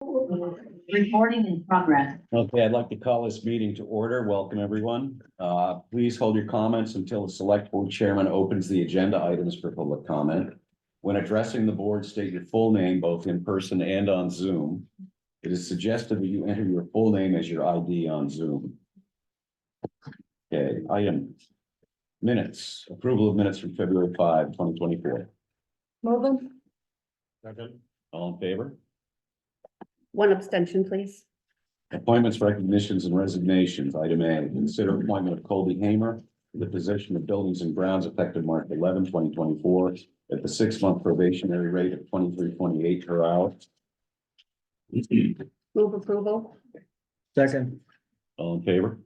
Recording in progress. Okay, I'd like to call this meeting to order. Welcome, everyone. Please hold your comments until the select board chairman opens the agenda items for public comment. When addressing the board, state your full name, both in person and on Zoom. It is suggested that you enter your full name as your ID on Zoom. Okay, item minutes, approval of minutes from February 5, 2024. Move them. Second. All in favor? One abstention, please. Appointments, recognitions, and resignations. Item A, consider appointment of Colby Hamer to the position of Buildings and Grounds effective March 11, 2024, at the 6-month probationary rate of $23.28 per hour. Move approval. Second. All in favor?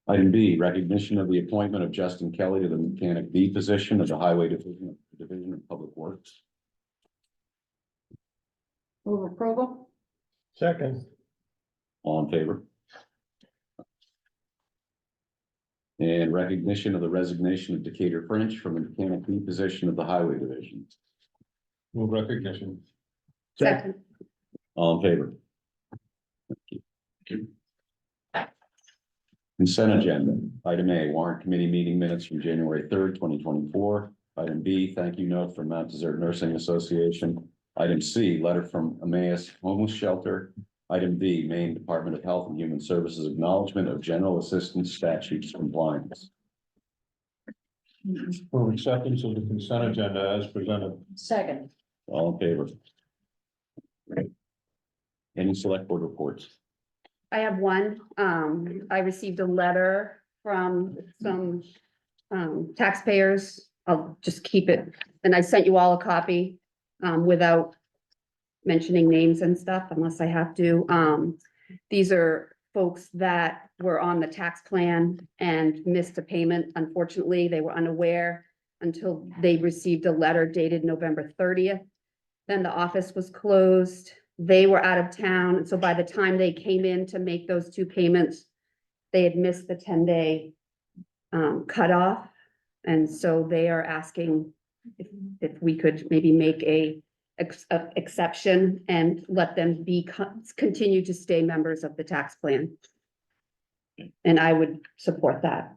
Item B, recognition of the appointment of Justin Kelly to the Mechanic B position of the Highway Division of Public Works. Move approval. Second. All in favor? And recognition of the resignation of Decatur French from the Mechanic B position of the Highway Division. Move recognition. Second. All in favor? Thank you. Consent agenda. Item A, warrant committee meeting minutes from January 3rd, 2024. Item B, thank you note from Mount Desert Nursing Association. Item C, letter from Emmaus Homeless Shelter. Item D, Maine Department of Health and Human Services acknowledgement of general assistance statutes compliance. For acceptance of the consent agenda as presented. Second. All in favor? Any select board reports? I have one. I received a letter from some taxpayers. I'll just keep it, and I sent you all a copy without mentioning names and stuff unless I have to. These are folks that were on the tax plan and missed a payment. Unfortunately, they were unaware until they received a letter dated November 30th. Then the office was closed. They were out of town. And so by the time they came in to make those two payments, they had missed the 10-day cutoff. And so they are asking if we could maybe make a exception and let them continue to stay members of the tax plan. And I would support that.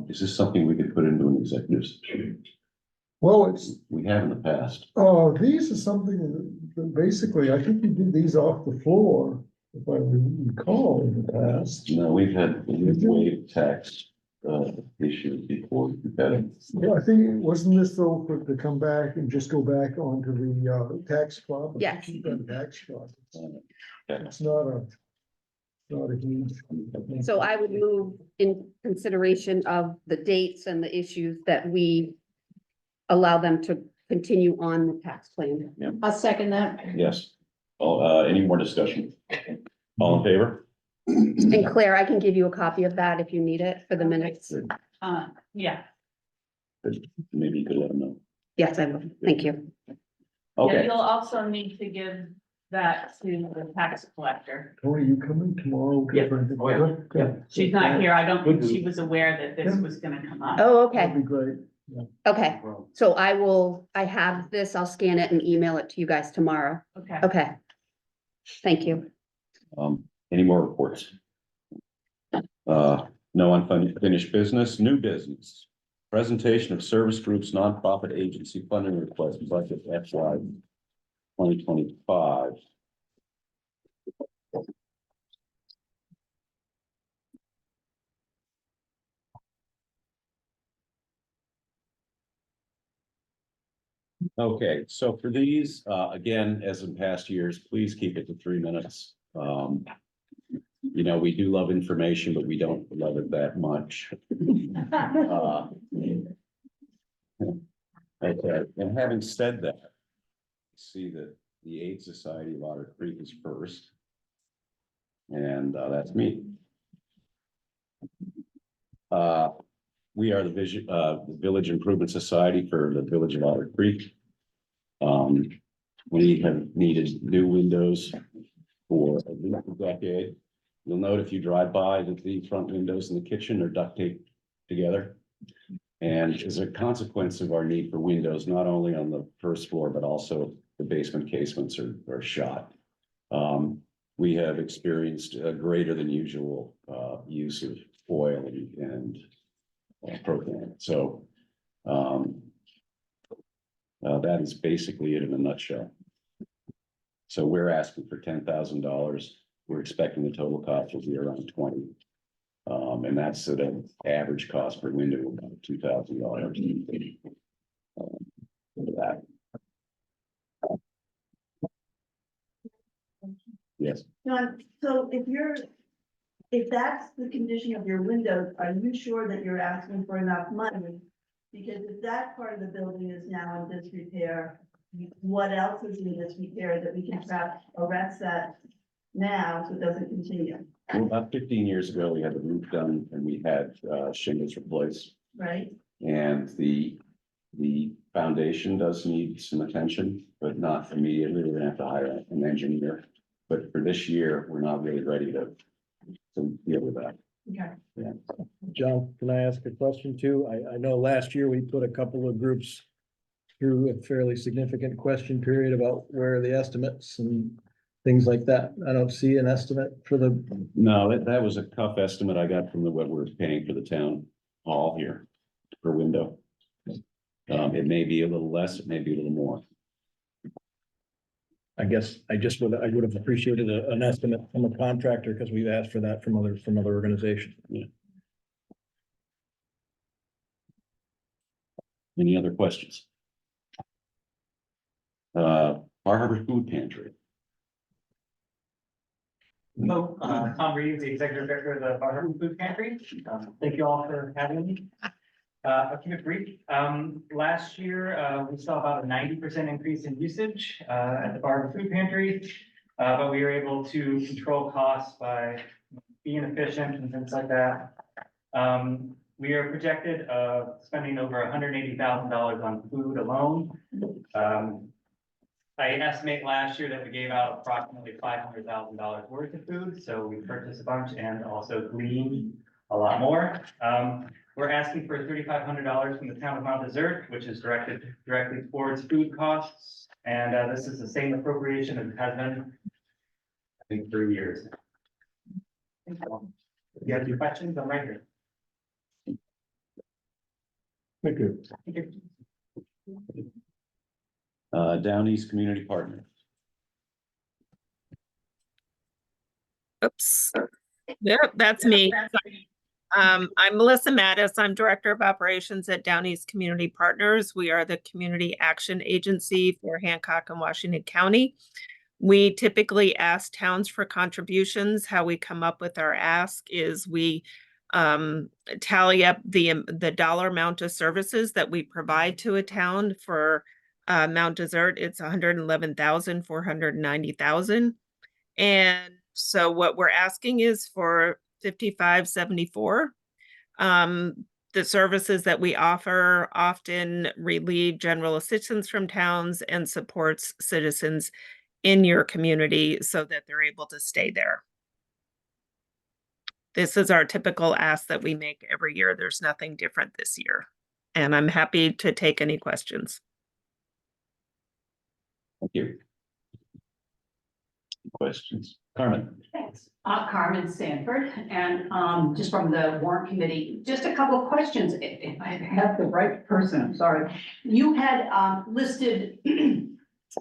Is this something we could put into an executive session? Well, We have in the past. these are something that basically, I think we did these off the floor, if I recall in the past. No, we've waived tax issues before. We've had it. Well, I think, wasn't this though for to come back and just go back onto the tax club? Yes. Keep that tax club. Okay. It's not a huge. So I would move in consideration of the dates and the issues that we allow them to continue on the tax plan. I'll second that. Yes. Any more discussion? All in favor? And Claire, I can give you a copy of that if you need it for the minutes. Yeah. Maybe you could let them know. Yes, I will. Thank you. Yeah, Okay. you'll also need to give that to the tax collector. Tony, you coming tomorrow? Yeah. She's not here. I don't think she was aware that this was gonna come up. Oh, That'd okay. be great. Okay. So I have this, I'll scan it and email it to you guys tomorrow. Okay. Okay. Thank you. Any more reports? No unfinished business, new business. Presentation of service groups, nonprofit agency funding request budget FY 2025. Okay, so for these, again, as in past years, please keep it to 3 minutes. You know, we do love information, but we don't love it that much. Okay, and having said that, see that the Aid Society of Otter Creek is first. And that's me. We are the Village Improvement Society for the Village of Otter Creek. We have needed new windows for at least a decade. You'll note if you drive by that the front windows in the kitchen are duct taped together. And as a consequence of our need for windows, not only on the first floor, but also the basement casements are shot. We have experienced a greater than usual use of oil and propane. So that is basically it in a nutshell. So we're asking for $10,000. We're expecting the total cost will be around 20. And that's at an average cost per window of about $2,000. For that. Yes, John, so if that's the condition of your windows, are you sure that you're asking for enough money? Because if that part of the building is now in disrepair, what else is in disrepair that we can perhaps arrest that now so it doesn't continue, well, about 15 years ago, we had the roof done and we had shingles replaced. right? And the foundation does need some attention, but not immediately. We're gonna have to hire an engineer. But for this year, we're not really ready to deal with that. Okay. Yeah. John, can I ask a question too? I know last year we put a couple of groups through a fairly significant question period about where are the estimates and things like that. I don't see an estimate for the, No, that was a tough estimate I got from what we're paying for the town hall here per window. It may be a little less, it may be a little more. I guess, I would have appreciated an estimate from a contractor because we've asked for that from other organizations. Any other questions? Bar Harbor Food Pantry. Hello, Tom Reeves, the Executive Director of the Bar Harbor Food Pantry. Thank you all for having me. I'll keep it brief. Last year, we saw about a 90% increase in usage at the Bar Harbor Food Pantry. But we were able to control costs by being efficient and things like that. We are projected spending over $180,000 on food alone. I estimate last year that we gave out approximately $500,000 worth of food, so we purchased a bunch and also gleaned a lot more. We're asking for $3,500 from the town of Mount Desert, which is directed directly towards food costs. And this is the same appropriation as it has been, I think, 3 years. If you have any questions, I'm right here. Thank you. Thank you. Down East Community Partners. Oops. Yep, that's me. I'm Melissa Mattis. I'm Director of Operations at Down East Community Partners. We are the community action agency for Hancock and Washington County. We typically ask towns for contributions. How we come up with our ask is we tally up the dollar amount of services that we provide to a town. For Mount Desert, it's $111,490,000. And so what we're asking is for $55.74. The services that we offer often relieve general assistance from towns and supports citizens in your community so that they're able to stay there. This is our typical ask that we make every year. There's nothing different this year. And I'm happy to take any questions. Thank you. Questions? Carmen? Thanks. Carmen Sanford, and just from the warrant committee, just a couple of questions. If I have the right person, I'm sorry. You had listed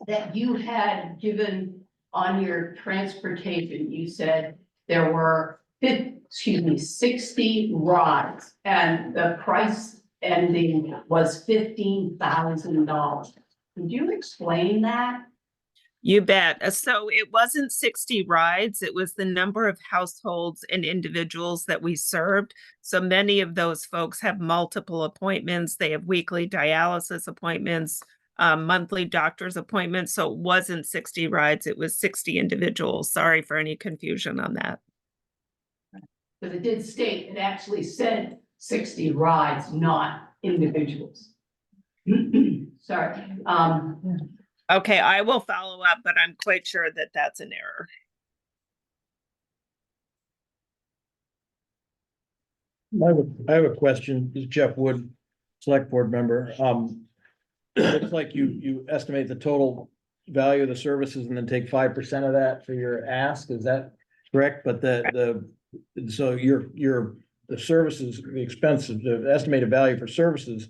that you had given on your transportation, you said there were 60 rods, and the price ending was $15,000. Could you explain that? You bet. So it wasn't 60 rides. It was the number of households and individuals that we served. So many of those folks have multiple appointments. They have weekly dialysis appointments, monthly doctor's appointments. So it wasn't 60 rides. It was 60 individuals. Sorry for any confusion on that. But it did state, it actually said 60 rides, not individuals. Sorry. Okay, I will follow up, but I'm quite sure that that's an error. I have a question. This is Jeff Wood. select board member. Looks like you estimate the total value of the services and then take 5% of that for your ask, is that correct? But so the services, the expenses, the estimated value for services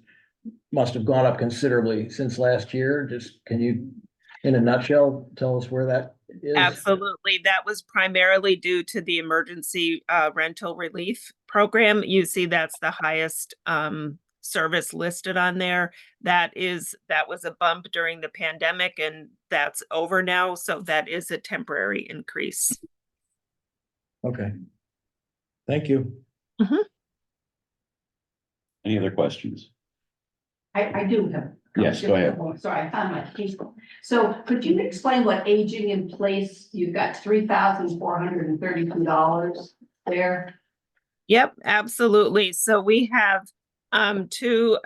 must have gone up considerably since last year. Just, can you, in a nutshell, tell us where that is? Absolutely. That was primarily due to the emergency rental relief program. You see, that's the highest service listed on there. That was a bump during the pandemic, and that's over now. So that is a temporary increase. Okay. Thank you. Any other questions? I do have. Yes, go ahead. Sorry, I found my case. So could you explain what aging in place, you've got $3,432 there? Yep, absolutely. So we have two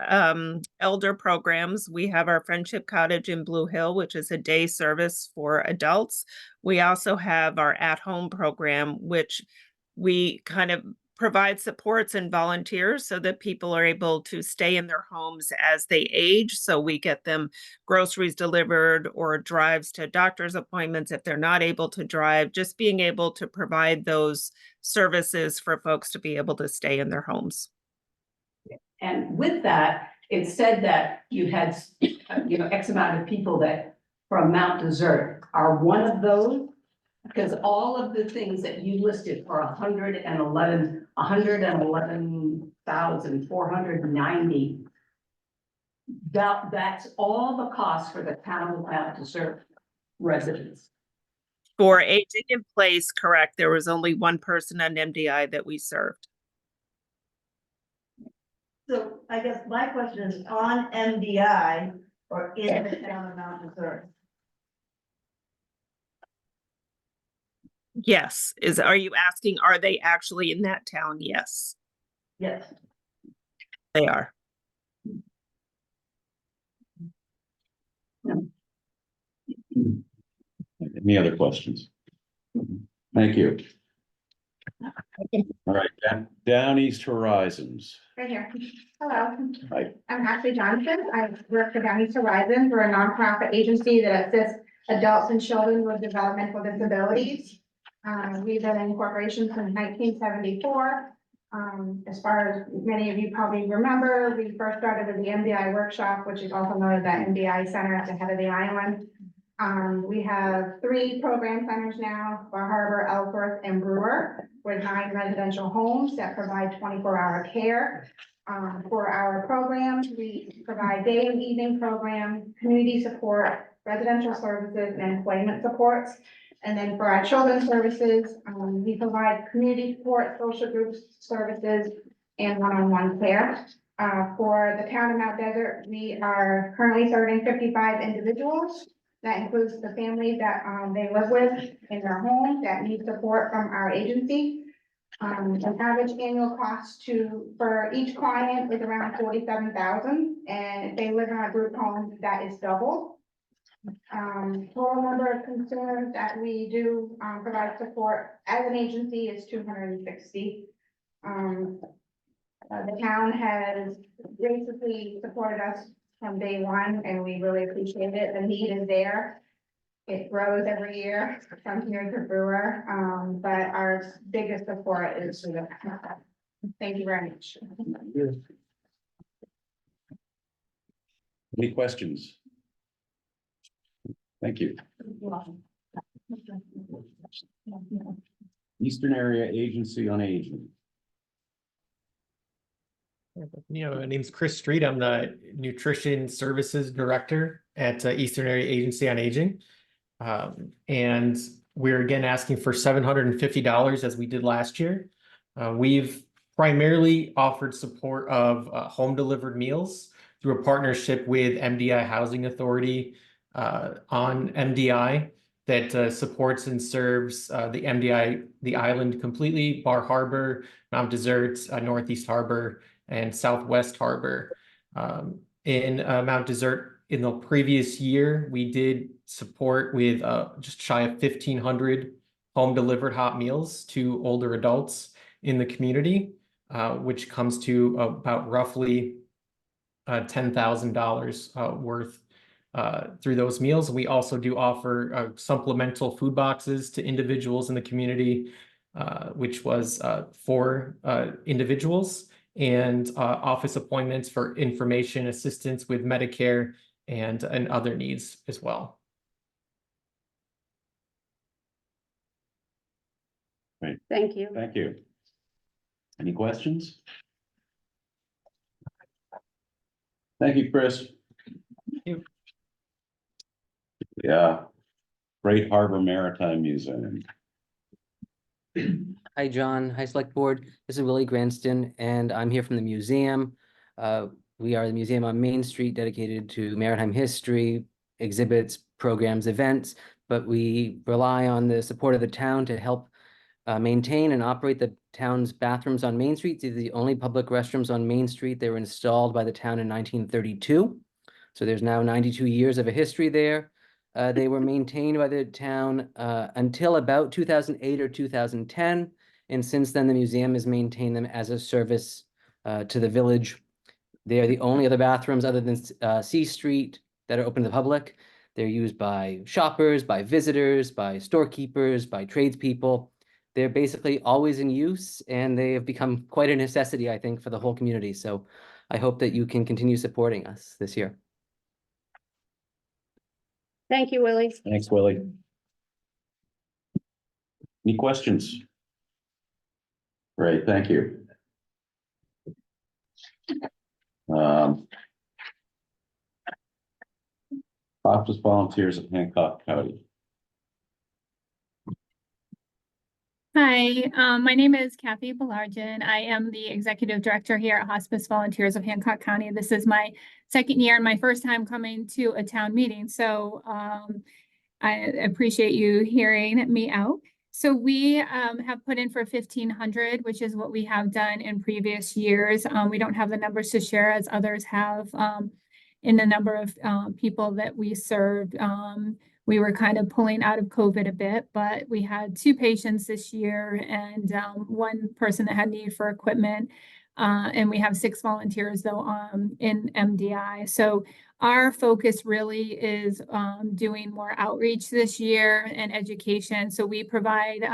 elder programs. We have our Friendship Cottage in Blue Hill, which is a day service for adults. We also have our at-home program, which we kind of provide supports and volunteers so that people are able to stay in their homes as they age. So we get them groceries delivered or drives to doctor's appointments if they're not able to drive, just being able to provide those services for folks to be able to stay in their homes. And with that, it said that you had, X amount of people that from Mount Desert. Are one of those? Because all of the things that you listed are 111,490. That's all the cost for the town of Mount Desert residents. For aging in place, correct, there was only one person on MDI that we served. So I guess my question is on MDI or in the town of Mount Desert? Yes. Are you asking, are they actually in that town? Yes, Yes. they are. Any other questions? Thank you. All right, Down East Horizons. Right here. Hello. Hi. I'm Ashley Johnson. I work for Down East Horizon. We're a nonprofit agency that assists adults and children with developmental disabilities. We've been in corporation since 1974. As far as many of you probably remember, we first started with the MDI workshop, which is also known as the MDI Center at the head of the island. We have 3 program centers now: Bar Harbor, Ellsworth, and Brewer, with 9 residential homes that provide 24-hour care. For our programs, we provide day and evening programs, community support, residential services, and employment supports. And then for our children's services, we provide community support, social groups services, and one-on-one care. For the town of Mount Desert, we are currently serving 55 individuals. That includes the families that they live with in their home that need support from our agency. An average annual cost for each client is around $47,000, and if they live in a group home, that is double. Total number of consumers that we do provide support as an agency is 260. The town has graciously supported us from day one, and we really appreciate it. The need is there. It grows every year from here to Brewer, but our biggest support is through the. Thank you very much. Any questions? Thank you. Eastern Area Agency on Aging. My name's Chris Street. I'm the Nutrition Services Director at Eastern Area Agency on Aging. And we're again asking for $750 as we did last year. We've primarily offered support of home delivered meals through a partnership with MDI Housing Authority on MDI that supports and serves the MDI, the island completely, Bar Harbor, Mount Desert, Northeast Harbor, and Southwest Harbor. In Mount Desert, in the previous year, we did support with just shy of 1,500 home delivered hot meals to older adults in the community, which comes to about roughly $10,000 worth through those meals. We also do offer supplemental food boxes to individuals in the community, which was for individuals, and office appointments for information assistance with Medicare and other needs as well. Thank you. Thank you. Any questions? Thank you, Chris. you. Yeah. Great Harbor Maritime Museum. Hi, John. Hi, Select Board. This is Willie Granston, and I'm here from the museum. We are the museum on Main Street dedicated to maritime history, exhibits, programs, events, but we rely on the support of the town to help maintain and operate the town's bathrooms on Main Street. These are the only public restrooms on Main Street. They were installed by the town in 1932. So there's now 92 years of a history there. They were maintained by the town until about 2008 or 2010. And since then, the museum has maintained them as a service to the village. They are the only other bathrooms other than C Street that are open to the public. They're used by shoppers, by visitors, by storekeepers, by tradespeople. They're basically always in use, and they have become quite a necessity, I think, for the whole community. So I hope that you can continue supporting us this year. Thank you, Willie. Thanks, Willie. Any questions? Great, thank you. Office Volunteers of Hancock County. Hi, my name is Kathy Belargin. I am the Executive Director here at Hospice Volunteers of Hancock County. This is my second year and my first time coming to a town meeting. So I appreciate you hearing me out. So we have put in for 1,500, which is what we have done in previous years. We don't have the numbers to share as others have in the number of people that we served. We were kind of pulling out of COVID a bit, but we had 2 patients this year and 1 person that had need for equipment. And we have 6 volunteers though in MDI. So our focus really is doing more outreach this year and education. So we provide,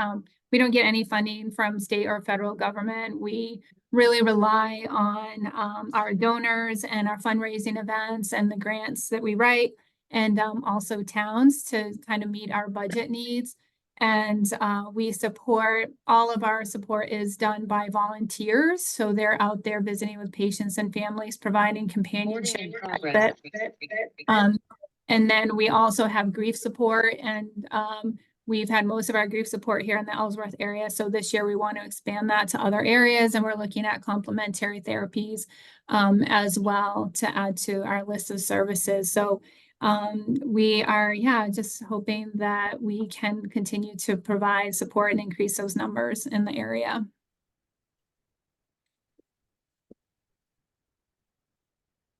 we don't get any funding from state or federal government. We really rely on our donors and our fundraising events and the grants that we write, and also towns to kind of meet our budget needs. And we support, all of our support is done by volunteers. So they're out there visiting with patients and families, providing companionship. And then we also have grief support, and we've had most of our grief support here in the Ellsworth area. So this year we want to expand that to other areas, and we're looking at complementary therapies as well to add to our list of services. So we are, just hoping that we can continue to provide support and increase those numbers in the area.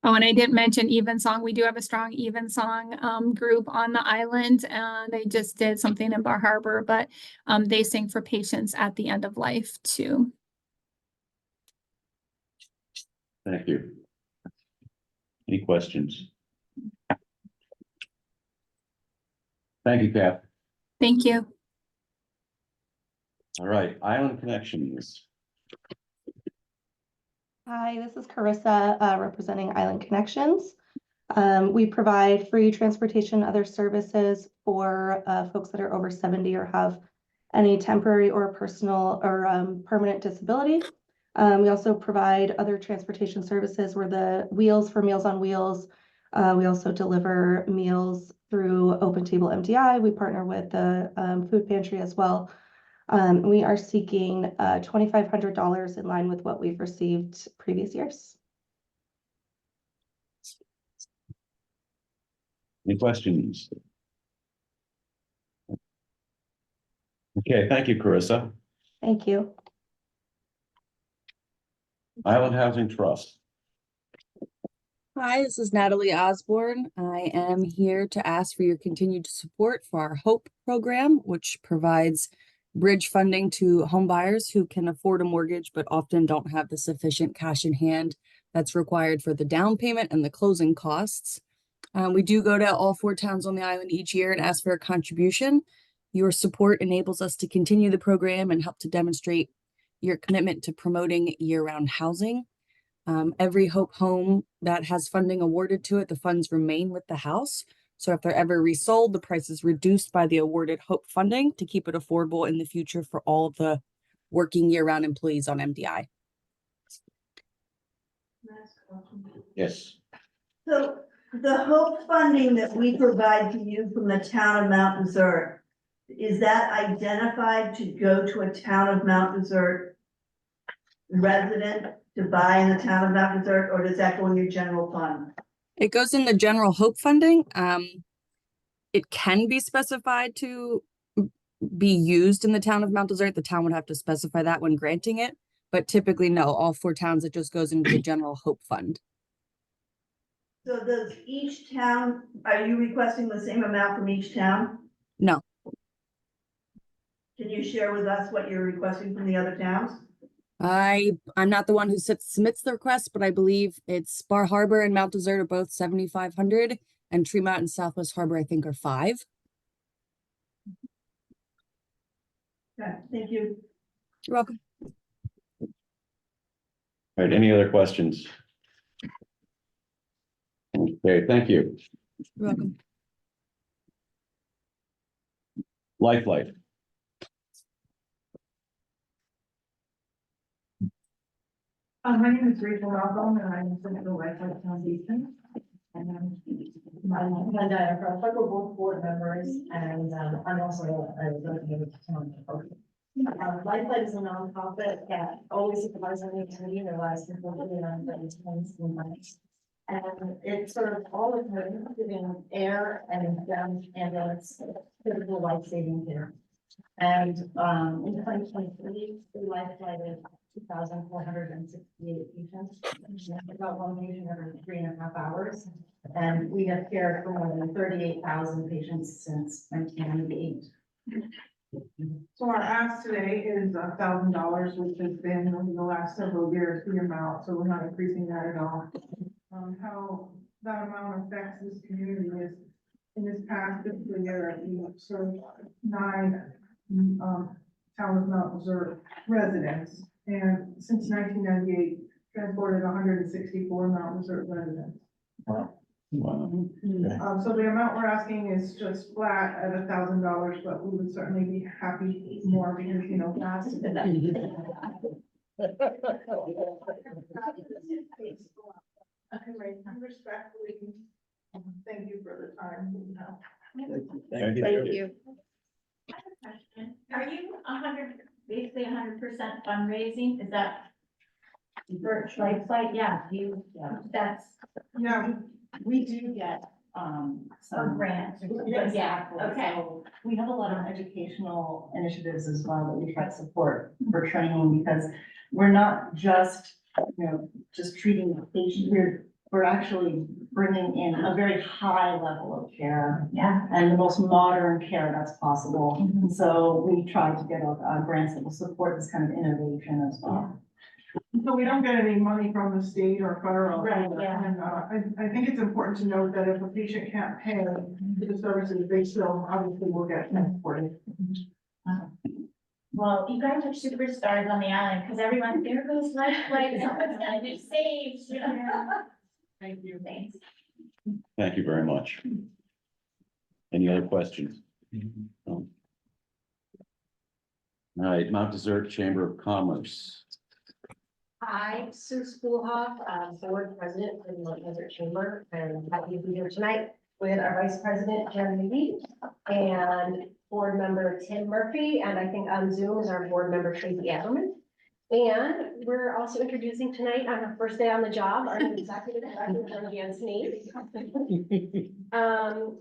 Oh, and I didn't mention Evensong. We do have a strong Evensong group on the island, and they just did something in Bar Harbor, but they sing for patients at the end of life too. Thank you. Any questions? Thank you, Kath. Thank you. All right, Island Connections. Hi, this is Carissa representing Island Connections. We provide free transportation and other services for folks that are over 70 or have any temporary or personal or permanent disability. We also provide other transportation services where the wheels for Meals on Wheels. We also deliver meals through Open Table MDI. We partner with the food pantry as well. We are seeking $2,500 in line with what we've received previous years. Any questions? Okay, thank you, Carissa. Thank you. Island Housing Trust. Hi, this is Natalie Osborne. I am here to ask for your continued support for our HOPE program, which provides bridge funding to home buyers who can afford a mortgage but often don't have the sufficient cash in hand that's required for the down payment and the closing costs. We do go to all 4 towns on the island each year and ask for a contribution. Your support enables us to continue the program and help to demonstrate your commitment to promoting year-round housing. Every Hope home that has funding awarded to it, the funds remain with the house. So if they're ever resold, the price is reduced by the awarded Hope funding to keep it affordable in the future for all of the working year-round employees on MDI. Yes. So the Hope funding that we provide to you from the town of Mount Desert, is that identified to go to a town of Mount Desert resident to buy in the town of Mount Desert, or does that go in your general fund? It goes in the general Hope funding. It can be specified to be used in the town of Mount Desert. The town would have to specify that when granting it, but typically no, all 4 towns, it just goes into the general Hope fund. So does each town, are you requesting the same amount from each town? No. Can you share with us what you're requesting from the other towns? I'm not the one who submits the request, but I believe it's Bar Harbor and Mount Desert are both 7,500, and Tremont and Southwest Harbor, I think, are 5. Okay, thank you. You're welcome. All right, any other questions? Okay, thank you. You're welcome. Lifeline. My name is Rachel Malcolm, and I'm from the Lifeline Foundation. And I'm Linda, we're both board members, and I'm also a resident of the town. Lifeline is a nonprofit that always supervises the community in their lives and months. And it serves all of them, including air and ambulance, critical life-saving care. And in 2023, we lifelighted 2,468 patients, about 1 patient every 3.5 hours. And we have cared for more than 38,000 patients since 1998. So our ask today is $1,000, which has been over the last several years the amount, so we're not increasing that at all. How that amount affects this community is, in this past fiscal year, we served 9 town of Mount Desert residents, and since 1998, transported 164 Mount Desert residents. Wow. So the amount we're asking is just flat at $1,000, but we would certainly be happy more because, you know, that's. Respectfully, thank you for the time. Thank you. Are you basically 100% fundraising? Is that for Lifeline? Yeah, Yeah, we do get, some grants. Yeah, Okay. so we have a lot of educational initiatives as well that we try to support for training, because we're not just, just treating the patient. We're actually bringing in a very high level of care. Yeah. And the most modern care that's possible. And so we try to get grants that will support this kind of innovation as well. So we don't get any money from the state or federal. Right, yeah. And I think it's important to note that if a patient can't pay for the services, they still obviously will get transported. Well, you guys are superstars on the island because everyone, there goes Lifeline, someone's gonna do saves. Thank you. Thanks. Thank you very much. Any other questions? No. All right, Mount Desert Chamber of Commerce. Hi, Sue Spoolhoff, board president for the Mount Desert Chamber, and happy to be here tonight with our vice president, Jeremy Lee, and board member Tim Murphy, and I think on Zoom is our board member Tracy Ackerman. And we're also introducing tonight on our first day on the job, our new executive director, Jan Sneed.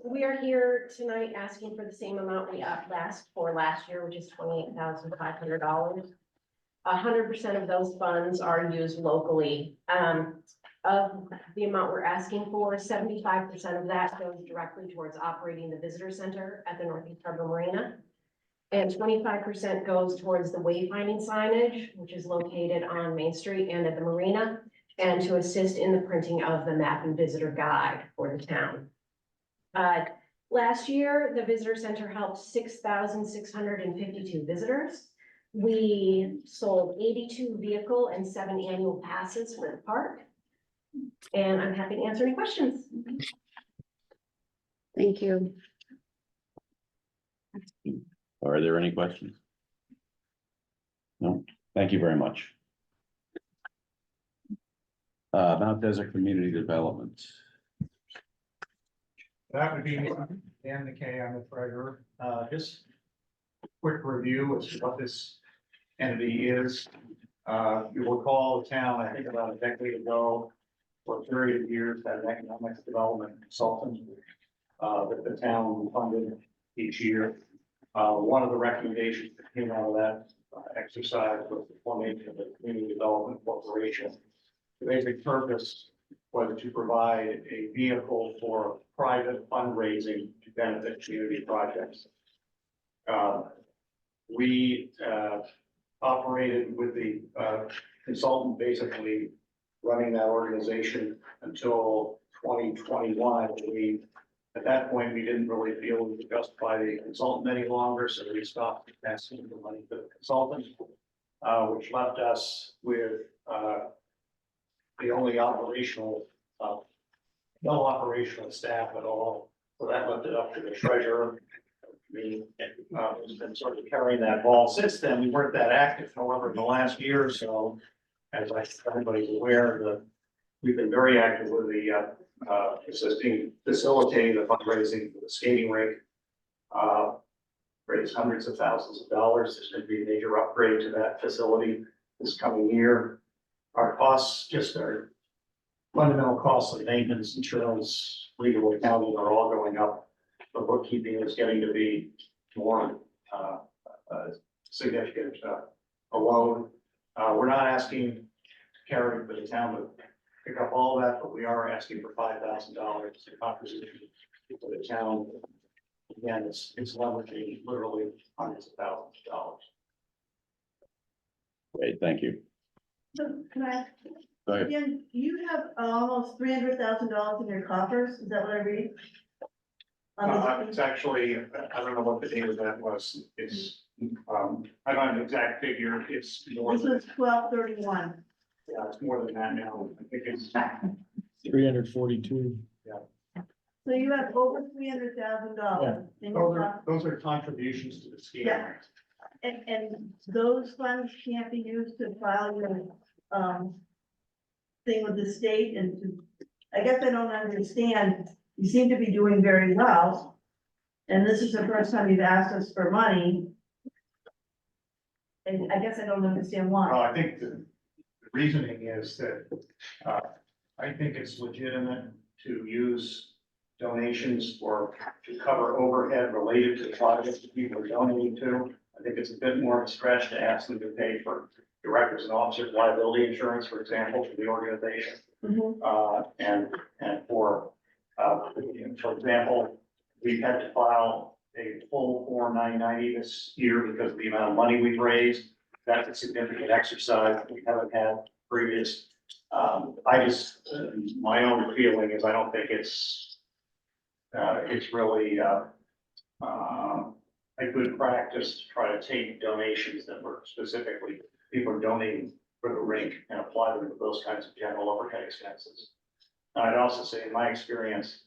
We are here tonight asking for the same amount we asked for last year, which is $28,500. 100% of those funds are used locally. Of the amount we're asking for, 75% of that goes directly towards operating the visitor center at the Northeast Harbor Marina. And 25% goes towards the wayfinding signage, which is located on Main Street and at the marina. and to assist in the printing of the map and visitor guide for the town. Last year, the visitor center helped 6,652 visitors. We sold 82 vehicle and 7 annual passes for the park. And I'm happy to answer any questions. Thank you. Are there any questions? No, thank you very much. Mount Desert Community Development. That would be Dan McKay, I'm the treasurer. Just quick review as to what this entity is. You'll recall the town, I think about a decade ago, for a period of years, had an economic development consultant that the town funded each year. One of the recommendations that came out of that exercise was the formation of the Community Development Corporation. The basic purpose was to provide a vehicle for private fundraising to benefit community projects. We operated with the consultant basically running that organization until 2021. At that point, we didn't really feel we could justify the consultant any longer, so we stopped asking for money for the consultant, which left us with the only operational, no operational staff at all. So that left it up to the treasurer. Me, has been sort of carrying that ball. Since then, we weren't that active. However, in the last year or so, as everybody's aware, we've been very active with the assisting, facilitating the fundraising for the skating rink. Raised hundreds of thousands of dollars. There's going to be a major upgrade to that facility this coming year. Our costs, just our fundamental costs of maintenance, insurance, legal, accounting are all going up. The bookkeeping is getting to be more significant alone. We're not asking Karen for the town to pick up all that, but we are asking for $5,000 contribution for the town. Again, it's leveraging literally hundreds of thousands of dollars. Great, thank you. So can I, Go ahead. again, you have almost $300,000 in your coffers, is that what I read? It's actually, I don't know what the date of that was. It's, I don't have an exact figure. It's more. This was 12/31. Yeah, it's more than that now. I think it's. 342. Yeah. So you have over $300,000 in your coffers. Those are contributions to the scheme. Yeah. And those funds can't be used to file your, thing with the state and to, I guess I don't understand. You seem to be doing very well. And this is the first time you've asked us for money. And I guess I don't understand why. Well, I think the reasoning is that, I think it's legitimate to use donations to cover overhead related to projects that people are donating to. I think it's a bit more of a stretch to ask them to pay for directors and officers liability insurance, for example, for the organization. And for example, we've had to file a full Form 990 this year because of the amount of money we've raised. That's a significant exercise that we haven't had previous. My own feeling is I don't think it's really a good practice to try to take donations that were specifically people are donating for the rink and apply them to those kinds of general overhead expenses. I'd also say, in my experience,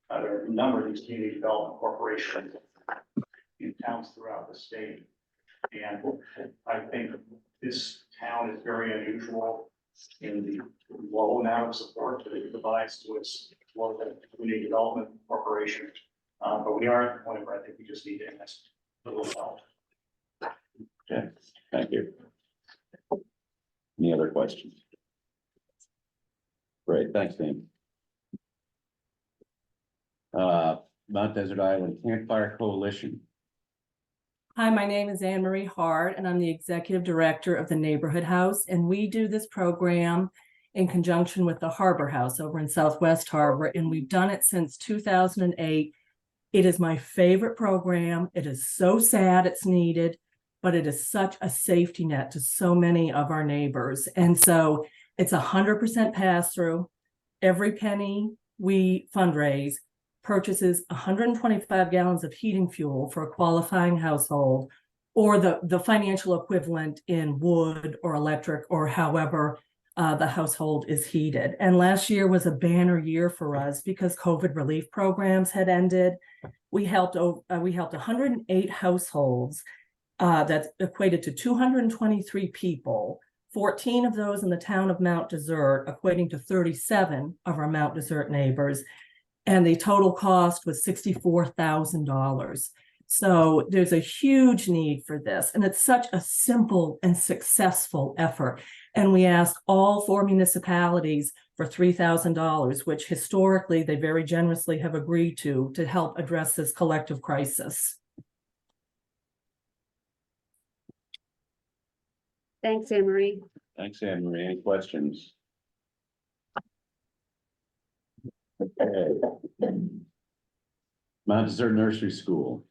there are a number of these community development corporations in towns throughout the state. And I think this town is very unusual in the low amount of support that it provides to its local community development corporation. But we are at the point where I think we just need to invest a little help. Okay, thank you. Any other questions? Great, thanks, Dan. Mount Desert Island Campfire Coalition. Hi, my name is Anne Marie Hart, and I'm the Executive Director of the Neighborhood House, and we do this program in conjunction with the Harbor House over in Southwest Harbor, and we've done it since 2008. It is my favorite program. It is so sad it's needed, but it is such a safety net to so many of our neighbors. And so It's 100% pass-through. Every penny we fundraise purchases 125 gallons of heating fuel for a qualifying household, or the financial equivalent in wood or electric or however the household is heated. And last year was a banner year for us because COVID relief programs had ended. We helped 108 households that equated to 223 people, 14 of those in the town of Mount Desert, equating to 37 of our Mount Desert neighbors. And the total cost was $64,000. So there's a huge need for this. And it's such a simple and successful effort. And we asked all 4 municipalities for $3,000, which historically they very generously have agreed to help address this collective crisis. Thanks, Anne Marie. Thanks, Anne Marie. Any questions? Okay. Mount Desert Nursery School.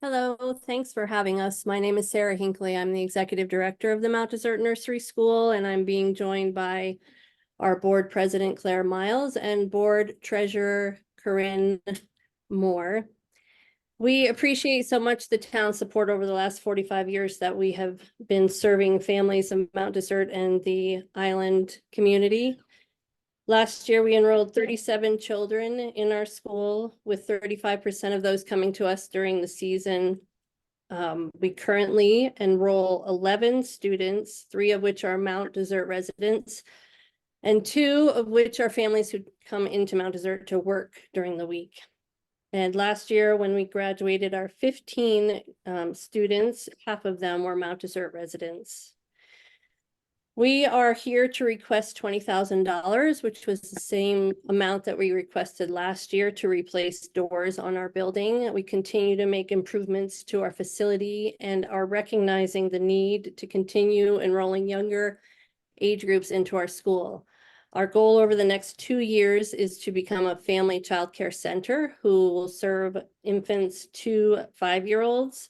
Hello, thanks for having us. My name is Sarah Hinckley. I'm the Executive Director of the Mount Desert Nursery School, and I'm being joined by our Board President, Claire Miles, and Board Treasurer, Corinne Moore. We appreciate so much the town's support over the last 45 years that we have been serving families in Mount Desert and the island community. Last year, we enrolled 37 children in our school, with 35% of those coming to us during the season. We currently enroll 11 students, 3 of which are Mount Desert residents, and 2 of which are families who come into Mount Desert to work during the week. And last year, when we graduated our 15 students, half of them were Mount Desert residents. We are here to request $20,000, which was the same amount that we requested last year to replace doors on our building. We continue to make improvements to our facility and are recognizing the need to continue enrolling younger age groups into our school. Our goal over the next 2 years is to become a family child care center who will serve infants to 5-year-olds.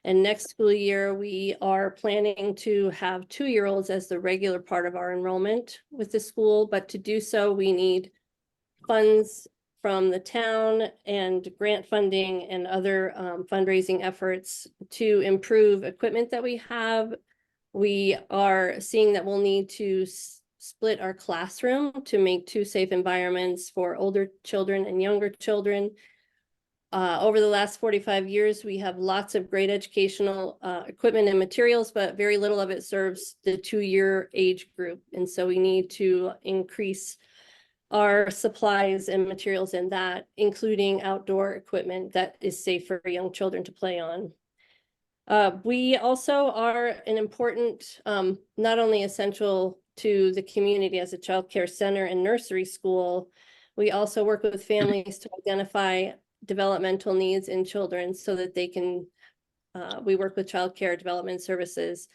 And next school year, we are planning to have 2-year-olds as the regular part of our enrollment with the school. But to do so, we need funds from the town and grant funding and other fundraising efforts to improve equipment that we have. We are seeing that we'll need to split our classroom to make 2 safe environments for older children and younger children. Over the last 45 years, we have lots of great educational equipment and materials, but very little of it serves the 2-year age group. And so we need to increase our supplies and materials in that, including outdoor equipment that is safe for young children to play on. We also are an important, not only essential to the community as a child care center and nursery school, we also work with families to identify developmental needs in children so that they can, we work with child care development services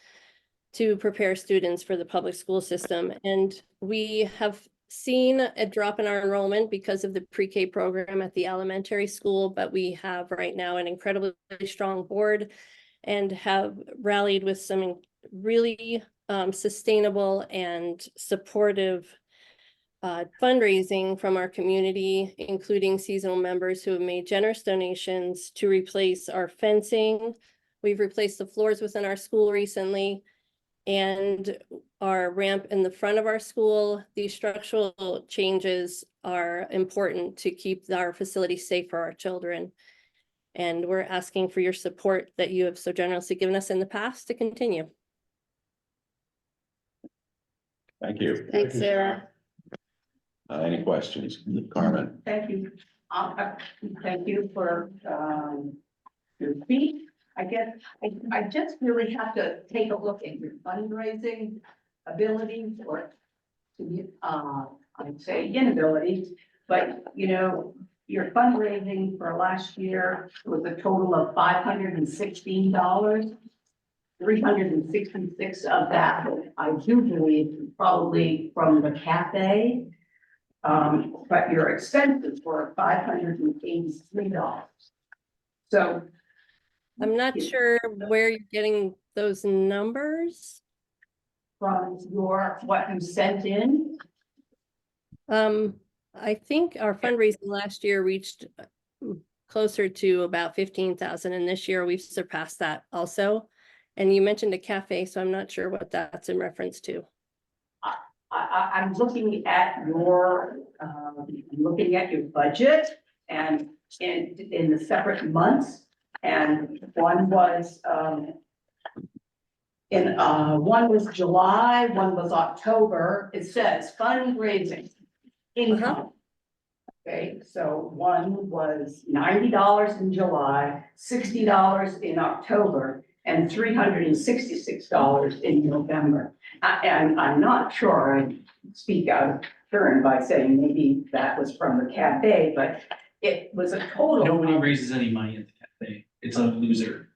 to prepare students for the public school system. And we have seen a drop in our enrollment because of the pre-K program at the elementary school, but we have right now an incredibly strong board and have rallied with some really sustainable and supportive fundraising from our community, including seasonal members who have made generous donations to replace our fencing. We've replaced the floors within our school recently and our ramp in the front of our school. These structural changes are important to keep our facility safe for our children. And we're asking for your support that you have so generously given us in the past to continue. Thank you. Thanks, Sarah. Any questions? Carmen? Thank you. Thank you for your speech. I guess I just really have to take a look at your fundraising abilities, or I'd say inabilities, but you know, your fundraising for last year was a total of $516. 366 of that, I do believe, probably from the cafe. But your expenses were $583. So I'm not sure where you're getting those numbers. From what you sent in? I think our fundraising last year reached closer to about 15,000, and this year we've surpassed that also. And you mentioned a cafe, so I'm not sure what that's in reference to. I'm looking at your, budget and in the separate months. And one was, one was July, one was October. It says fundraising income. Okay, so one was $90 in July, $60 in October, and $366 in November. And I'm not sure, I speak out of turn by saying maybe that was from the cafe, but it was a total. Nobody raises any money at the cafe. It's a loser.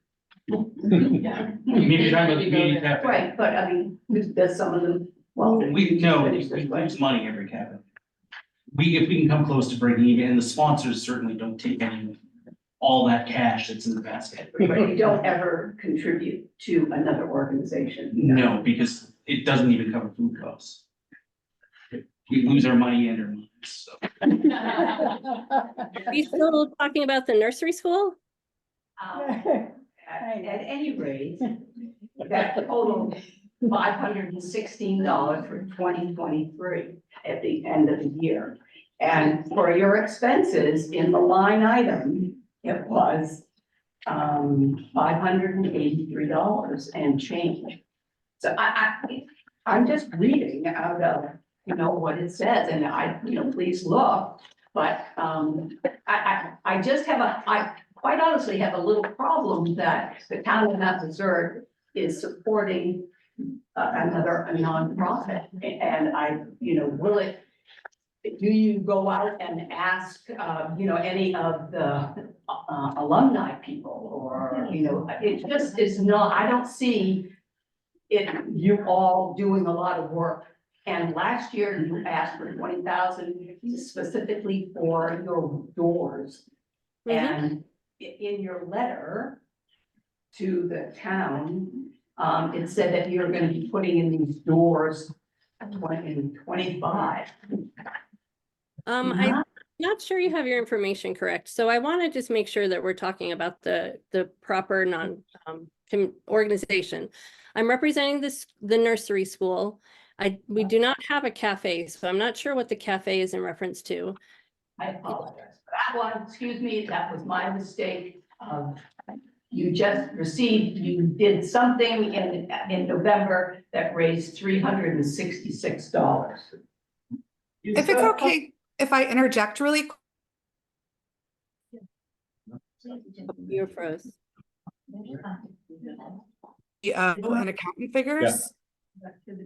Yeah. Maybe you're talking about the community cafe. Right, but I mean, does some of them, well. We lose money every cafe. If we can come close to breaking even, and the sponsors certainly don't take all that cash that's in the basket. But you don't ever contribute to another organization. No, because it doesn't even cover food costs. We lose our money and our minds, so. Are you still talking about the nursery school? At any rate, that total $516 for 2023 at the end of the year. And for your expenses in the line item, it was $583 and change. So I'm just reading out of, what it says, and please look, but I just have I quite honestly have a little problem that the town of Mount Desert is supporting a nonprofit, and will it, do you go out and ask, any of the alumni people, or, it just is not, I don't see you all doing a lot of work. And last year you asked for 20,000 specifically for your doors. And in your letter to the town, it said that you're gonna be putting in these doors in 25. I'm not sure you have your information correct. So I want to just make sure that we're talking about the proper organization. I'm representing the nursery school. We do not have a cafe, so I'm not sure what the cafe is in reference to. I apologize for that one. Excuse me, that was my mistake. You did something in November that raised $366. If it's okay, if I interject really. You're froze. And accountant figures.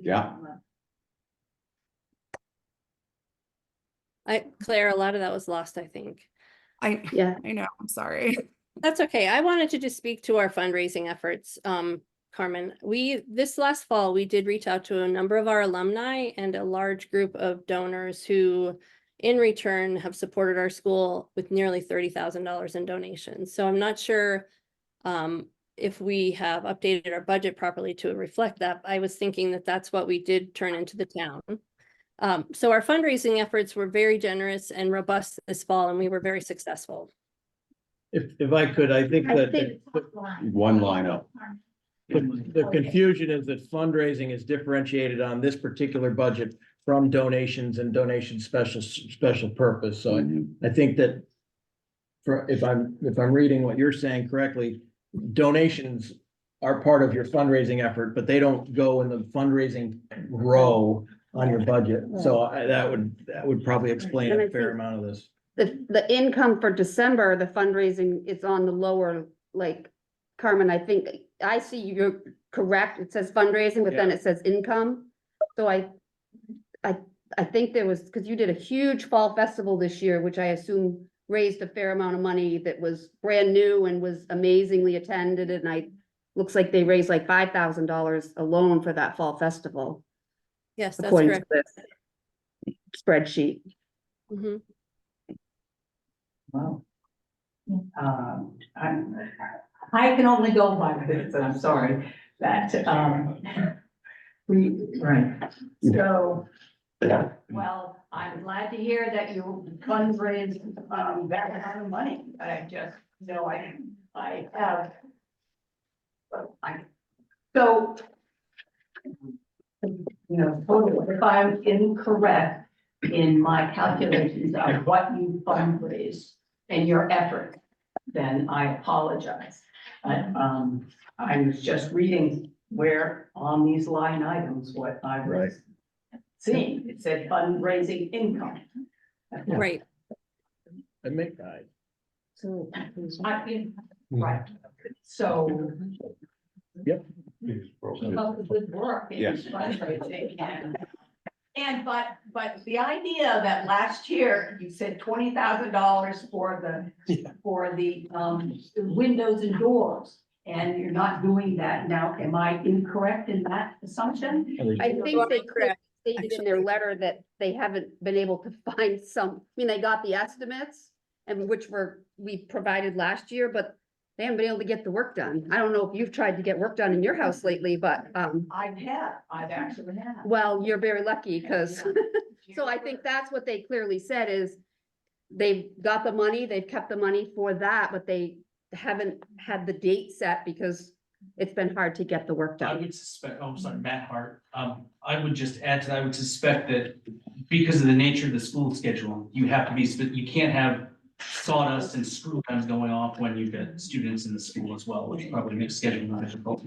Yeah. Claire, a lot of that was lost, I think. I know, I'm sorry. That's okay. I wanted to just speak to our fundraising efforts. Carmen, this last fall, we did reach out to a number of our alumni and a large group of donors who in return have supported our school with nearly $30,000 in donations. So I'm not sure if we have updated our budget properly to reflect that. I was thinking that that's what we did turn into the town. So our fundraising efforts were very generous and robust this fall, and we were very successful. If I could, I think that One line up. the confusion is that fundraising is differentiated on this particular budget from donations and donation special purpose. So I think that if I'm reading what you're saying correctly, donations are part of your fundraising effort, but they don't go in the fundraising row on your budget. So that would probably explain a fair amount of this. The income for December, the fundraising is on the lower, like, Carmen, I think, I see you're correct. It says fundraising, but then it says income. So I think there was, because you did a huge fall festival this year, which I assume raised a fair amount of money that was brand new and was amazingly attended. And looks like they raised like $5,000 alone for that fall festival. Yes, that's according correct. to this spreadsheet. Wow. I can only go 5 minutes, and I'm sorry that, right. So, well, I'm glad to hear that you fundraised, that amount of money. I just, I have. So, totally, if I'm incorrect in my calculations of what you fundraised and your effort, then I apologize. But, I was just reading where on these line items, what I was seeing, it said fundraising income. Right. I make that. So, right, so. Yep. Keep up the good work. in Yes. fundraising and but the idea that last year you said $20,000 for the windows and doors, and you're not doing that now. Am I incorrect in that assumption? I think they stated in their letter that they haven't been able to find they got the estimates and we provided last year, but they haven't been able to get the work done. I don't know if you've tried to get work done in your house lately, but, I've actually had. well, you're very lucky because, so I think that's what they clearly said is they've got the money, they've kept the money for that, but they haven't had the date set because it's been hard to get the work I done. would suspect, oh, sorry, Matt Hart, I would just add to that, I would suspect that because of the nature of the school schedule, you have to be, you can't have sawdust and screw guns going off when you've got students in the school as well, which probably makes scheduling more difficult.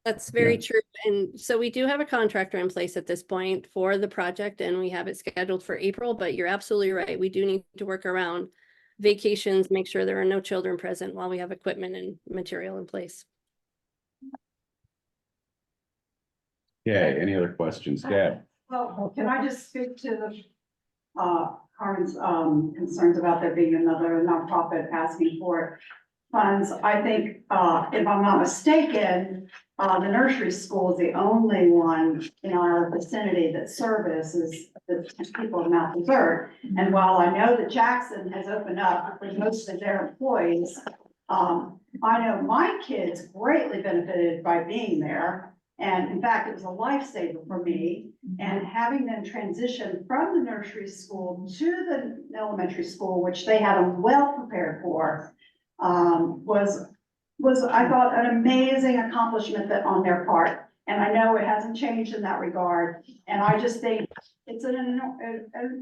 That's very true. And so we do have a contractor in place at this point for the project and we have it scheduled for April, but you're absolutely right. We do need to work around vacations, make sure there are no children present while we have equipment and material in place. Okay, any other questions? Deb? Well, can I just speak to the, Carmen's, concerns about there being another nonprofit asking for funds? I think, if I'm not mistaken, the nursery school is the only one in our vicinity that services the people of Mount Desert. And while I know that Jackson has opened up for most of their employees, I know my kids greatly benefited by being there. And in fact, it was a lifesaver for me. And having them transition from the nursery school to the elementary school, which they had them well prepared for, was I thought an amazing accomplishment that on their part. And I know it hasn't changed in that regard. And I just think it's a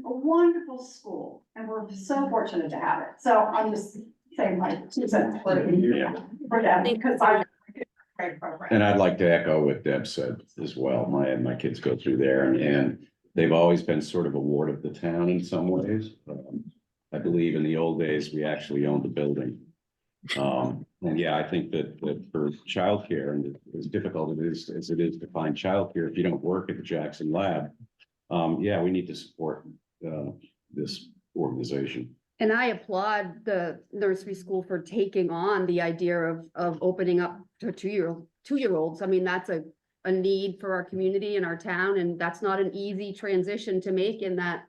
wonderful school and we're so fortunate to have it. So I'm just saying my 2 cents for them because I. And I'd like to echo what Deb said as well. My kids go through there and they've always been sort of a ward of the town in some ways. I believe in the old days, we actually owned the building. And yeah, I think that for childcare, and as difficult as it is to find childcare if you don't work at the Jackson lab, yeah, we need to support this organization. And I applaud the nursery school for taking on the idea of opening up to two-year-olds. I mean, that's a need for our community and our town, and that's not an easy transition to make in that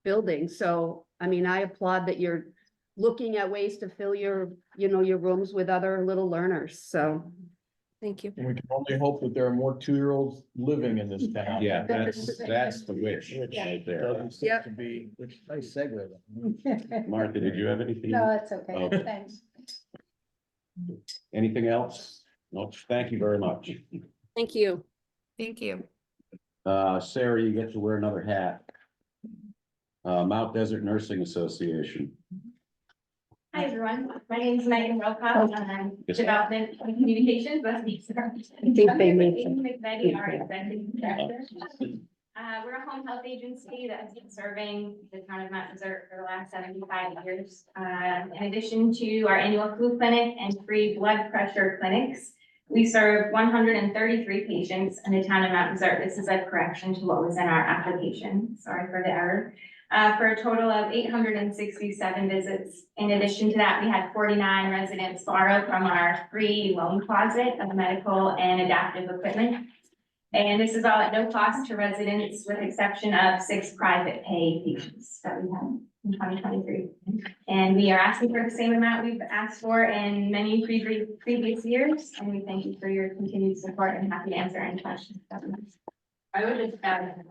building. So, I mean, I applaud that you're looking at ways to fill your rooms with other little learners. So, thank you. And we can only hope that there are more 2-year-olds living in this town. Yeah, that's the wish right there. Doesn't seem to be, which nice segue. Martha, did you have anything? No, that's okay. Okay. Thanks. Anything else? No, thank you very much. Thank you. Thank you. Sarah, you get to wear another hat. Mount Desert Nursing Association. Hi, everyone. My name is Megan Roca, and I'm Yes. Development and Communications. Let's be sorry. I think they I'm made with some- Betty, our executive director. We're a home health agency that has been serving the town of Mount Desert for the last 75 years. In addition to our annual flu clinic and free blood pressure clinics, we serve 133 patients in the town of Mount Desert. This is a correction to what was in our application. Sorry for the error. For a total of 867 visits. In addition to that, we had 49 residents borrow from our free loan closet of medical and adaptive equipment. And this is all at no cost to residents with exception of 6 private pay patients that we have in 2023. And we are asking for the same amount we've asked for in many previous years. And we thank you for your continued support and happy to answer any questions. I would just add,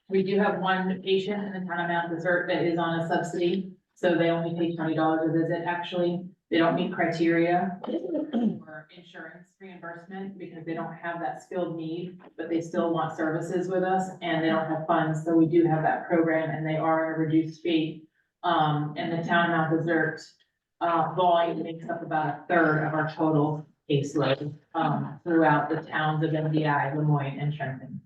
we do have one patient in the town of Mount Desert that is on a subsidy, so they only pay $20 a visit. Actually, they don't meet criteria for insurance reimbursement because they don't have that skilled need, but they still want services with us and they don't have funds. So we do have that program and they are on a reduced fee. And the town of Mount Desert volume makes up about a third of our total caseload throughout the towns of MDI, Lemoyne, and Trenton.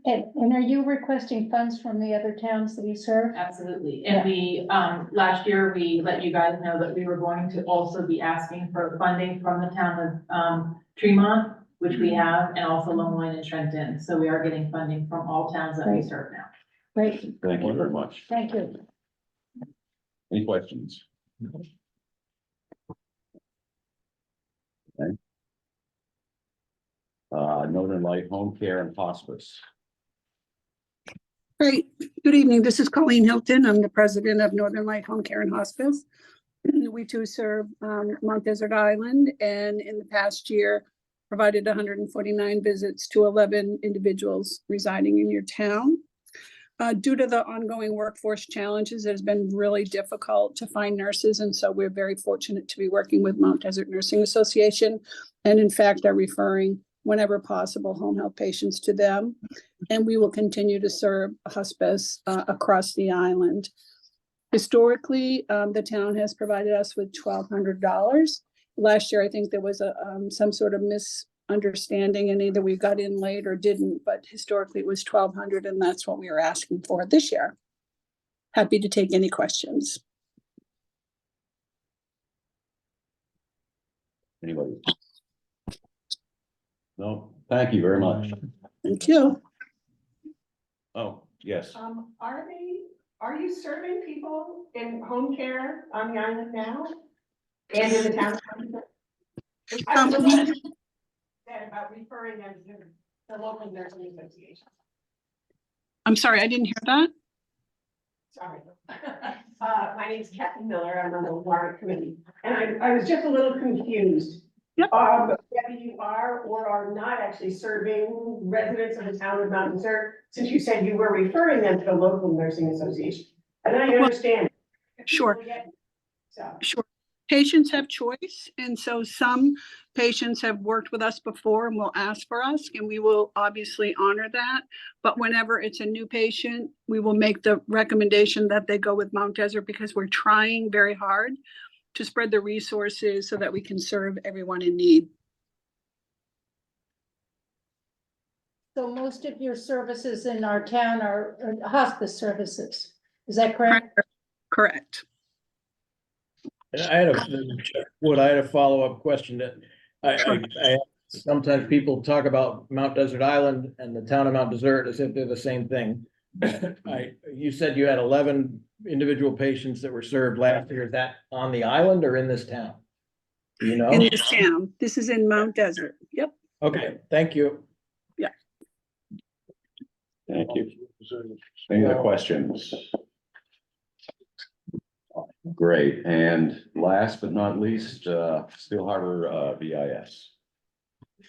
And are you requesting funds from the other towns that you serve? Absolutely. And we, last year, we let you guys know that we were going to also be asking for funding from the town of Tremont, which we have, and also Lemoyne and Trenton. So we are getting funding from all towns that we serve now. Great, Thank you very much. thank you. Any questions? Okay. Northern Light Home Care and Hospice. Great. Good evening. This is Colleen Hilton. I'm the president of Northern Light Home Care and Hospice. We too serve Mount Desert Island, and in the past year provided 149 visits to 11 individuals residing in your town. Due to the ongoing workforce challenges, it has been really difficult to find nurses, and so we're very fortunate to be working with Mount Desert Nursing Association, and in fact are referring whenever possible home health patients to them. And we will continue to serve hospice across the island. Historically, the town has provided us with $1,200. Last year, I think there was some sort of misunderstanding and either we got in late or didn't, but historically it was $1,200 and that's what we are asking for this year. Happy to take any questions. Anybody? No, thank you very much. Thank you. Oh, yes. Are you serving people in home care on the island now? And in the town? I was said about referring them to the local nursing association. I'm sorry, I didn't hear that. Sorry. My name's Kathy Miller. I'm on the warrant committee. And I was just a little confused. Yep. Whether you are or are not actually serving residents of the town of Mount Desert, since you said you were referring them to the local nursing association. And I understand. Sure. So. Sure. Patients have choice, and so some patients have worked with us before and will ask for us, and we will obviously honor that. But whenever it's a new patient, we will make the recommendation that they go with Mount Desert because we're trying very hard to spread the resources so that we can serve everyone in need. So most of your services in our town are hospice services. Is that correct? Correct. And I had a follow-up question that I sometimes people talk about Mount Desert Island and the town of Mount Desert as if they're the same thing. You said you had 11 individual patients that were served last year. Is that on the island or in this town? Do you know? In this town. This is in Mount Desert. Yep. Okay, thank you. Yeah. Thank you. Any other questions? Great. And last but not least, Steel Harbor VIS.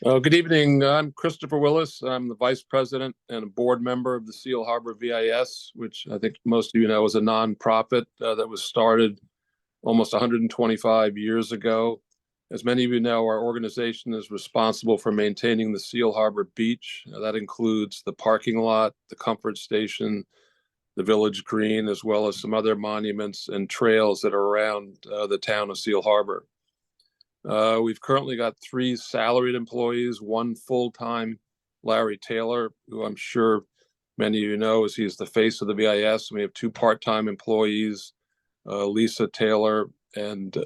Good evening. I'm Christopher Willis. I'm the Vice President and a board member of the Seal Harbor VIS, which I think most of you know is a nonprofit that was started almost 125 years ago. As many of you know, our organization is responsible for maintaining the Seal Harbor Beach. That includes the parking lot, the comfort station, the village green, as well as some other monuments and trails that are around the town of Seal Harbor. We've currently got 3 salaried employees, 1 full-time, Larry Taylor, who I'm sure many of you know as he's the face of the VIS. We have 2 part-time employees, Lisa Taylor and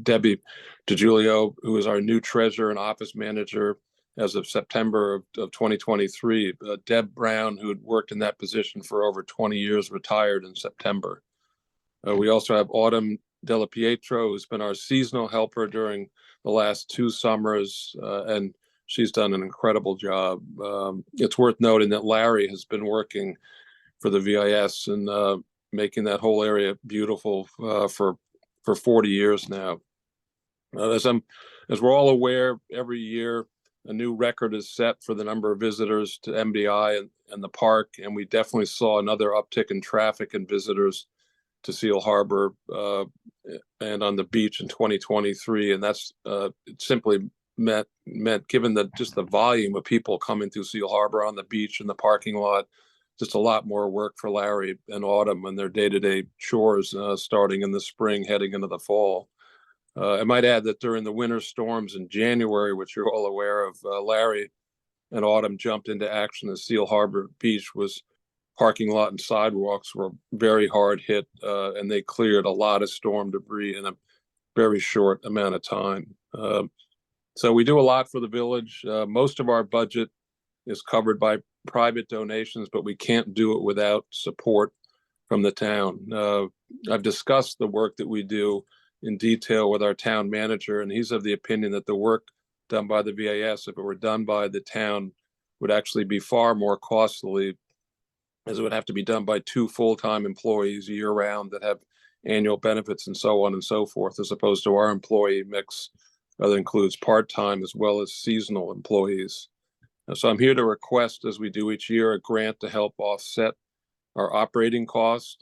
Debbie DiGiulio, who is our new treasurer and office manager as of September of 2023. Deb Brown, who had worked in that position for over 20 years, retired in September. We also have Autumn Della Pietro, who's been our seasonal helper during the last 2 summers, and she's done an incredible job. It's worth noting that Larry has been working for the VIS and making that whole area beautiful for 40 years now. As we're all aware, every year a new record is set for the number of visitors to MDI and the park, and we definitely saw another uptick in traffic and visitors to Seal Harbor and on the beach in 2023, and that's it simply meant given just the volume of people coming through Seal Harbor on the beach and the parking lot, just a lot more work for Larry and Autumn and their day-to-day chores starting in the spring, heading into the fall. I might add that during the winter storms in January, which you're all aware of, Larry and Autumn jumped into action as Seal Harbor Beach was parking lot and sidewalks were very hard hit, and they cleared a lot of storm debris in a very short amount of time. So we do a lot for the village. Most of our budget is covered by private donations, but we can't do it without support from the town. I've discussed the work that we do in detail with our town manager, and he's of the opinion that the work done by the VAS, if it were done by the town, would actually be far more costly, as it would have to be done by 2 full-time employees year-round that have annual benefits and so on and so forth, as opposed to our employee mix that includes part-time as well as seasonal employees. So I'm here to request, as we do each year, a grant to help offset our operating cost.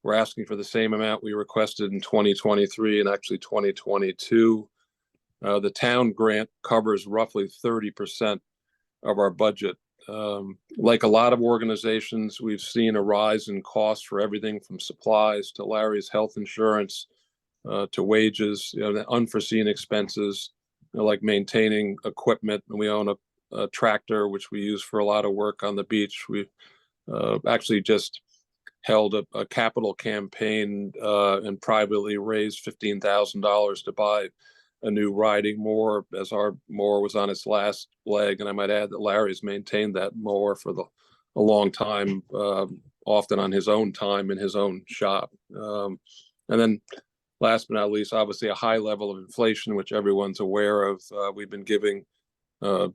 We're asking for the same amount we requested in 2023 and actually 2022. The town grant covers roughly 30% of our budget. Like a lot of organizations, we've seen a rise in costs for everything from supplies to Larry's health insurance to wages, the unforeseen expenses, like maintaining equipment. And we own a tractor, which we use for a lot of work on the beach. We actually just held a capital campaign and privately raised $15,000 to buy a new riding mower, as our mower was on its last leg. And I might add that Larry's maintained that mower for a long time, often on his own time in his own shop. And then last but not least, obviously a high level of inflation, which everyone's aware of. We've been giving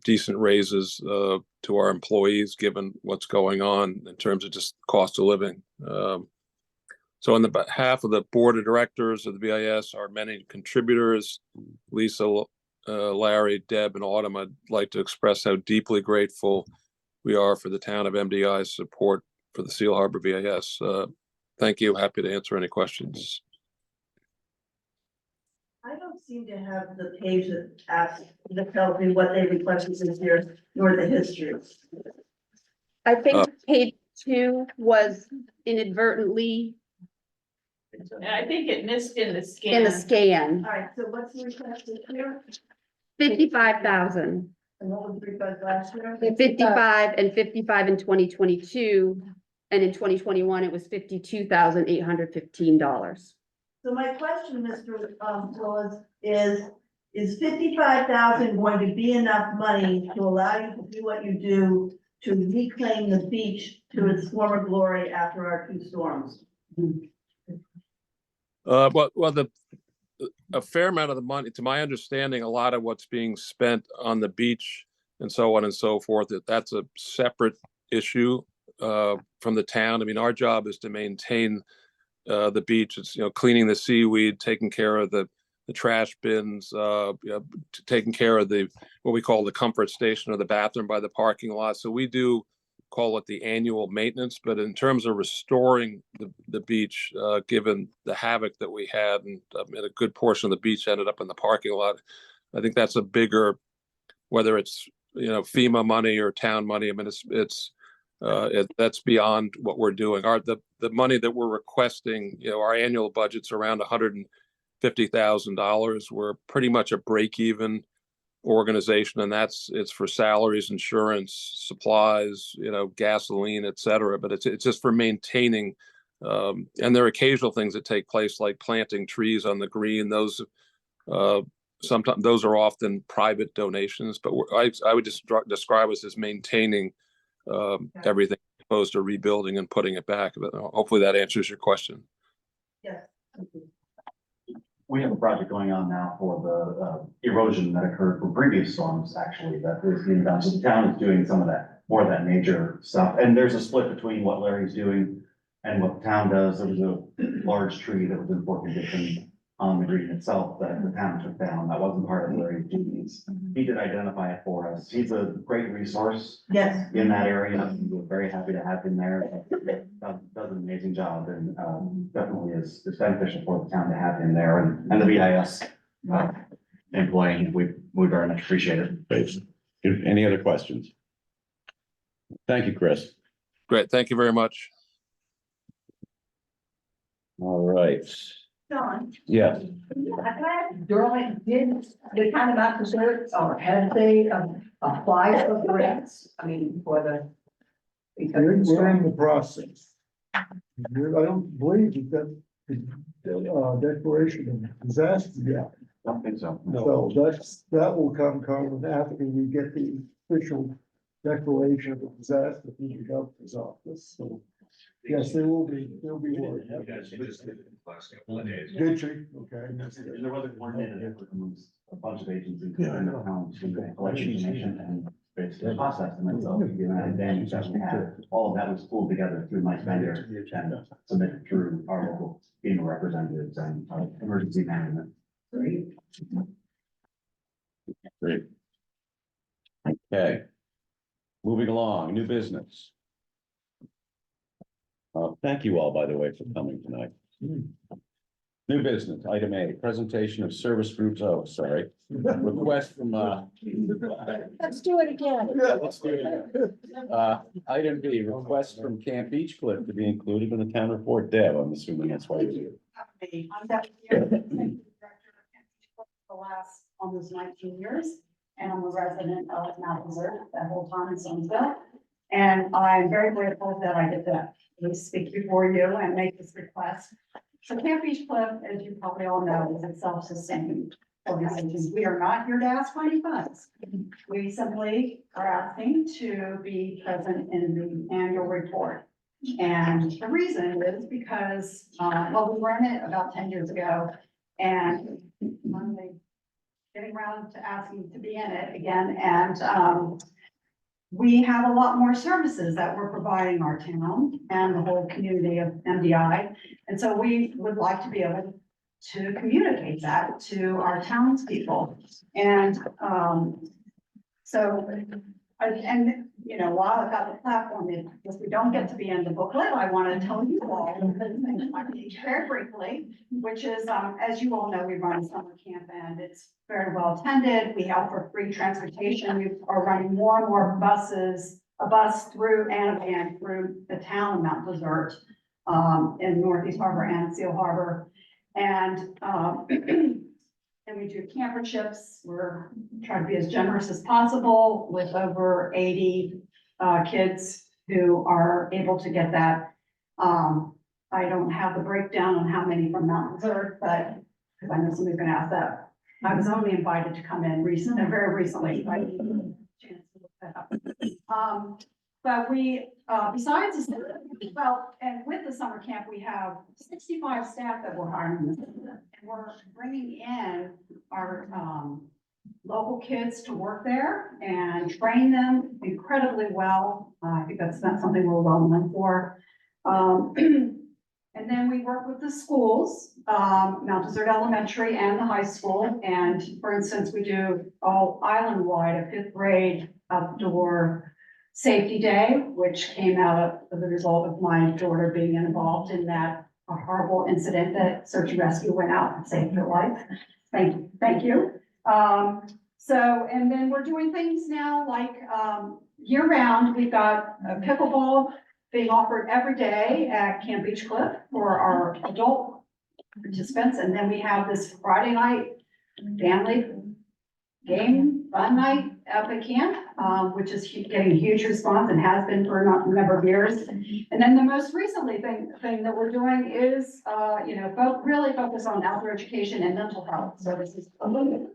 decent raises to our employees, given what's going on in terms of just cost of living. So on the behalf of the board of directors of the VIS, our many contributors, Lisa, Larry, Deb, and Autumn, I'd like to express how deeply grateful we are for the town of MDI's support for the Seal Harbor VIS. Thank you. Happy to answer any questions. I don't seem to have the page that asks, that tells me what they requested this year, nor the history. I think page 2 was inadvertently I think it missed in the scan. in the scan, All right, so what's the request this year? 55,000. And what was the request last year? 55 and 55 in 2022, and in 2021, it was $52,815. So my question, Mr. Willis, is 55,000 going to be enough money to allow you to do what you do to reclaim the beach to its former glory after our 2 storms? A fair amount of the money, to my understanding, a lot of what's being spent on the beach and so on and so forth, that's a separate issue from the town. I mean, our job is to maintain the beach. It's, cleaning the seaweed, taking care of the trash bins, taking care of what we call the comfort station or the bathroom by the parking lot. So we do call it the annual maintenance, but in terms of restoring the beach, given the havoc that we had, and a good portion of the beach ended up in the parking lot, I think that's a bigger, whether it's FEMA money or town money. I mean, that's beyond what we're doing. The money that we're requesting, our annual budget's around $150,000. We're pretty much a break-even organization, and it's for salaries, insurance, supplies, gasoline, etc. But it's just for maintaining, and there are occasional things that take place, like planting trees on the green. Those sometimes those are often private donations, but I would just describe us as maintaining everything, as opposed to rebuilding and putting it back. But hopefully that answers your question. Yes. We have a project going on now for the erosion that occurred from previous storms, actually, that is being done. So the town is doing some of that more of that major stuff. And there's a split between what Larry's doing and what the town does. There was a large tree that was in poor condition on the green itself that the town took down. That wasn't part of Larry's duties. He did identify it for us. He's a great resource Yes. in that area. We're very happy to have him there. Does an amazing job and definitely is beneficial for the town to have him there and the VIS employee. We very much appreciate it. Any other questions? Thank you, Chris. Great, thank you very much. All right, John? yeah. Durham, did the town of Mount Desert, or had they applied for grants? I mean, for the. We're in the process. I don't believe that declaration of disaster yet. Don't think so. So that will come after we get the official declaration of disaster from the governor's office. So yes, there'll be work. Did you? Okay. There was a coordinated effort amongst a bunch of agencies in the town to collect information and basically cost estimates of the amount of damage that we had. All of that was pulled together through Mike Bender and submitted through our local FEMA representatives and emergency management. Great. Okay. Moving along, new business. Thank you all, by the way, for coming tonight. New business, item A, presentation of service groups. Oh, sorry. Request from, Let's do it again. yeah, let's do it. Item B, request from Camp Beach Cliff to be included in the town report. Deb, I'm assuming that's why you're here. I'm deputy director for the last almost 19 years, and I'm a resident of Mount Desert that whole time in Sonesville. And I'm very grateful that I get to at least speak before you and make this request. So Camp Beach Cliff, as you probably all know, is a self-sustaining organization. We are not here to ask for any funds. We simply are asking to be present in the annual report. And the reason is because, well, we ran it about 10 years ago, and I'm getting around to asking to be in it again, and we have a lot more services that we're providing our town and the whole community of MDI. And so we would like to be able to communicate that to our townspeople. And and you know, while I've got the platform, if we don't get to the end of the booklet, I want to tell you all very briefly, which is, as you all know, we run summer camp and it's very well attended. We offer free transportation. We are running more and more buses, a bus through and a van through the town of Mount Desert, in Northeast Harbor and Seal Harbor. And and we do camper trips. We're trying to be as generous as possible with over 80 kids who are able to get that. I don't have the breakdown on how many from Mount Desert, but because I know somebody's going to ask that. I was only invited to come in recently, very recently. I didn't get a chance to look that up. But we, besides this, well, and with the summer camp, we have 65 staff that we're hiring. And we're bringing in our local kids to work there and train them incredibly well. I think that's not something we're well known for. And then we work with the schools, Mount Desert Elementary and the high school. And for instance, we do all island-wide a 5th grade outdoor safety day, which came out of the result of my daughter being involved in that a horrible incident that search and rescue went out and saved her life. Thank you. And then we're doing things now like year round. We've got a pickleball being offered every day at Camp Beach Cliff for our adult participants. And then we have this Friday night family game fun night up at camp, which is getting a huge response and has been for a number of years. And then the most recently thing that we're doing is, you know, really focus on outdoor education and mental health services. And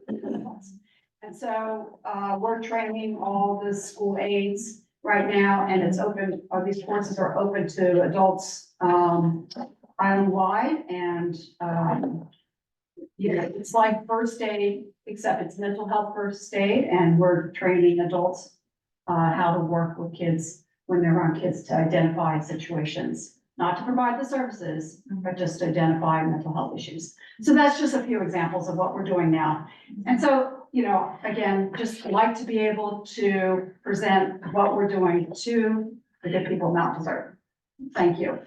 so we're training all the school aides right now, and it's open, these courses are open to adults island-wide, and you know, it's like first aid, except it's mental health first aid, and we're training adults how to work with kids when they're around kids to identify situations, not to provide the services, but just to identify mental health issues. So that's just a few examples of what we're doing now. And so, you know, again, just like to be able to present what we're doing to the good people of Mount Desert. Thank you.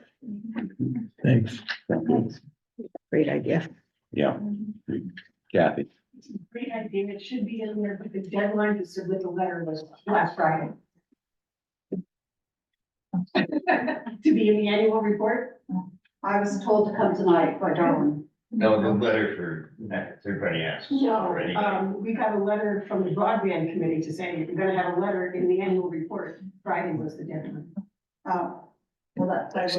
Thanks. Great idea. Yeah. Kathy, Great idea. It should be in there, but the deadline to submit the letter was last Friday. To be in the annual report. I was told to come tonight by Darwin. No, the letter for, everybody asks already. We got a letter from the broadband committee to say you're gonna have a letter in the annual report. Friday was the deadline. Well, that's.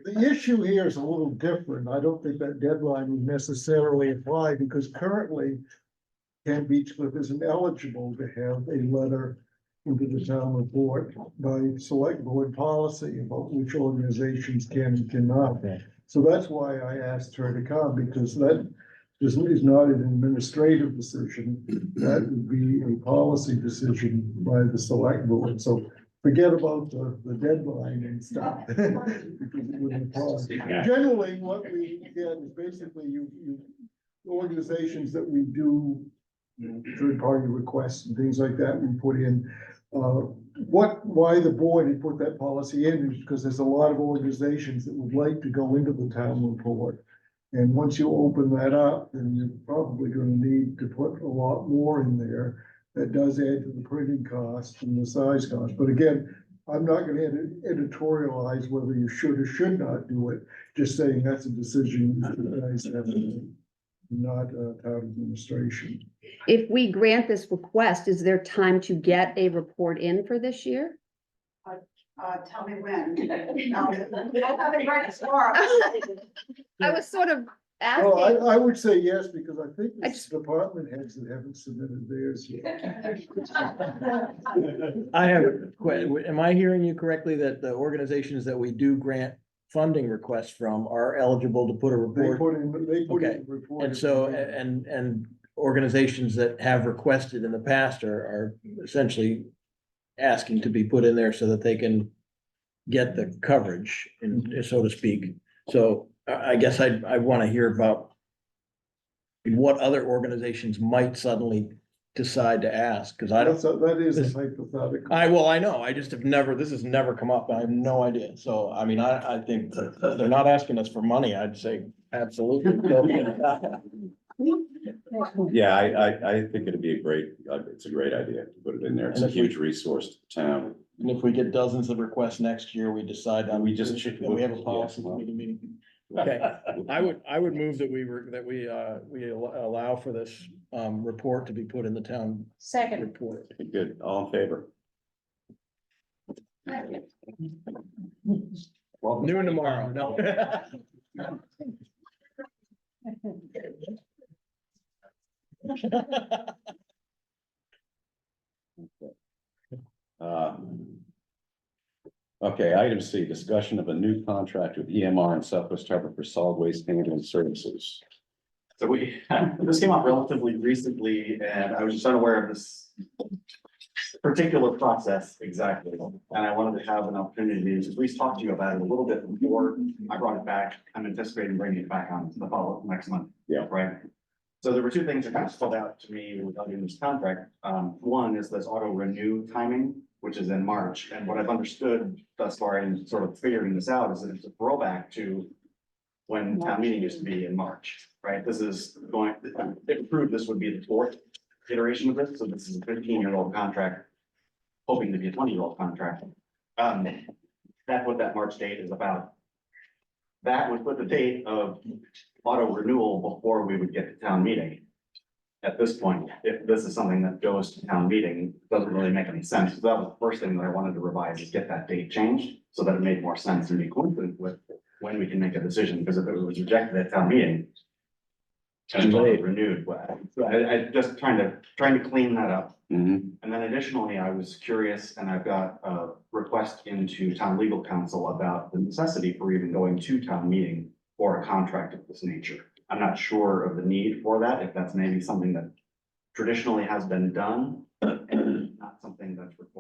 The issue here is a little different. I don't think that deadline would necessarily apply because currently Camp Beach Cliff isn't eligible to have a letter into the town report by select board policy about which organizations can and cannot. So that's why I asked her to come, because this is not an administrative decision. That would be a policy decision by the select board. So forget about the deadline and stuff. Because it wouldn't apply. Generally, what we get is basically organizations that we do, third-party requests and things like that, we put in. Why the board had put that policy in is because there's a lot of organizations that would like to go into the town report. And once you open that up, then you're probably gonna need to put a lot more in there. That does add to the printing cost and the size cost. But again, I'm not gonna editorialize whether you should or should not do it, just saying that's a decision you guys have to make, not town administration. If we grant this request, is there time to get a report in for this year? Tell me when. I was sort of Well, asking. I would say yes, because I think it's department heads that haven't submitted theirs yet. I have, am I hearing you correctly that the organizations that we do grant funding requests from are eligible to put a They report? put in Okay. the report. And so, and organizations that have requested in the past are essentially asking to be put in there so that they can get the coverage, so to speak. So I guess I want to hear about what other organizations might suddenly decide to ask, because I don't. That is a hypothetical. I know, I just have never, this has never come up. I have no idea. So, I mean, I think that they're not asking us for money. I'd say absolutely. yeah, I think it'd be it's a great idea to put it in there. It's a And if we- huge resource to the town. And if we get dozens of requests next year, we decide on. We just We have a policy meeting. Okay, I would move that we allow for this report to be put in the town Second. report. Good, all in favor? Noon tomorrow, no. Okay, item C, discussion of a new contract with EMR and Southwest Harbor for solid waste handling services. So this came up relatively recently, and I was just unaware of this particular process exactly. And I wanted to have an opportunity to at least talk to you about it a little bit before I brought it back. I'm anticipating bringing it back on the follow next month. Yeah. Right. So there were two things that kind of stood out to me regarding this contract. One is this auto renew timing, which is in March. And what I've understood thus far in sort of figuring this out is that it's a throwback to when town meeting used to be in March, right? This is going, if approved, this would be the fourth iteration of this. So this is a 15-year-old contract, hoping to be a 20-year-old contract. That's what that March date is about. That would put the date of auto renewal before we would get to town meeting. At this point, if this is something that goes to town meeting, it doesn't really make any sense. So that was the first thing that I wanted to revise, is get that date changed so that it made more sense and be coincident with when we can make a decision, because if it was rejected at town meeting and it's already renewed, so I just trying to clean that up. Mm-hmm. And then additionally, I was curious, and I've got a request into town legal counsel about the necessity for even going to town meeting for a contract of this nature. I'm not sure of the need for that, if that's maybe something that traditionally has been done.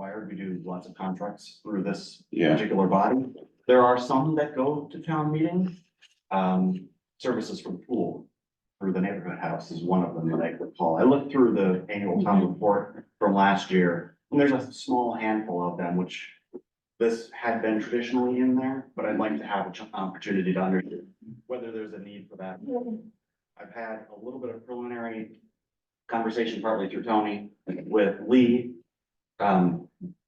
required. We do lots of contracts through this Yeah. particular body. There are some that go to town meeting. Services from pool through the neighborhood house is one of them that I recall. I looked through the annual town report from last year, and there's a small handful of them, which this had been traditionally in there, but I'd like to have an opportunity to understand whether there's a need for that. I've had a little bit of preliminary conversation partly through Tony with Lee.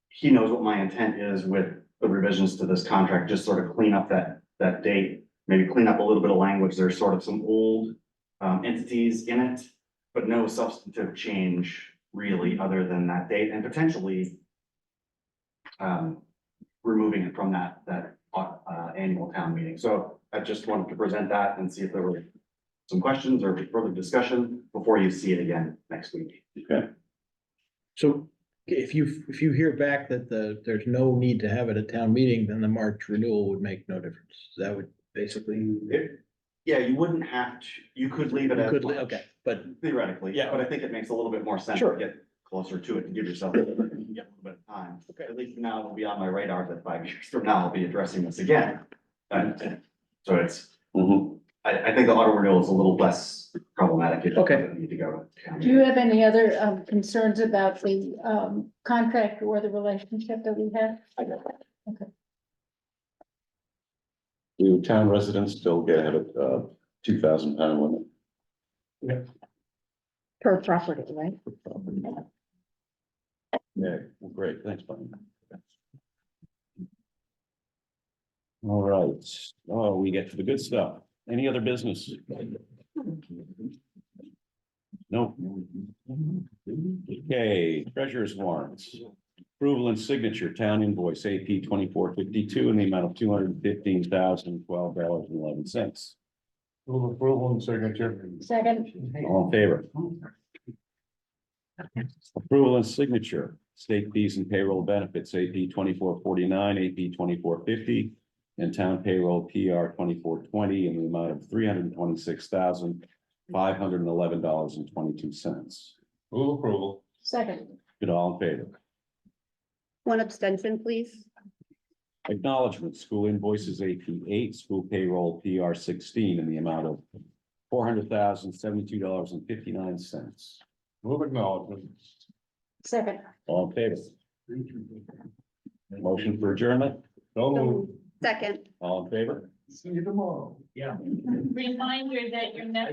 He knows what my intent is with the revisions to this contract, just sort of clean up that date, maybe clean up a little bit of language. There's sort of some old entities in it, but no substantive change really other than that date and potentially removing it from that annual town meeting. So I just wanted to present that and see if there were some questions or further discussion before you see it again next week. Okay. So if you hear back that there's no need to have it at town meeting, then the March renewal would make no difference. That would basically. Yeah, you wouldn't have to, you could leave it You as could, March, okay, but theoretically, Yeah. but I think it makes a little bit more sense Sure. to get closer to it, to give yourself a little bit of time. Okay. At least now it'll be on my radar that 5 years from now I'll be addressing this again. So it's, I think the auto renewal is a little less problematic if it Okay. doesn't need to go. to town Do you meeting. have any other concerns about the contract or the relationship that we have? Do town residents still get a £2,000 limit? Per property, right? Yeah, well, great, thanks, Brian. All right, oh, we get to the good stuff. Any other business? No. Okay, treasurer's warrants. Approval and signature, town invoice AP 2452 in the amount of $215,012.11. Move approval and signature. Second. All in favor? Approval and signature, state fees and payroll benefits, AP 2449, AP 2450, and town payroll PR 2420 in the amount of $326,511.22. Move approval. Second. Good, all in favor? One abstention, please. Acknowledgement, school invoices AP 8, school payroll PR 16 in the amount of $400,072.59. Move acknowledgement. Second. All in favor? Motion for adjournment? Second. All in favor? See you tomorrow. Yeah. Reminder that you're never.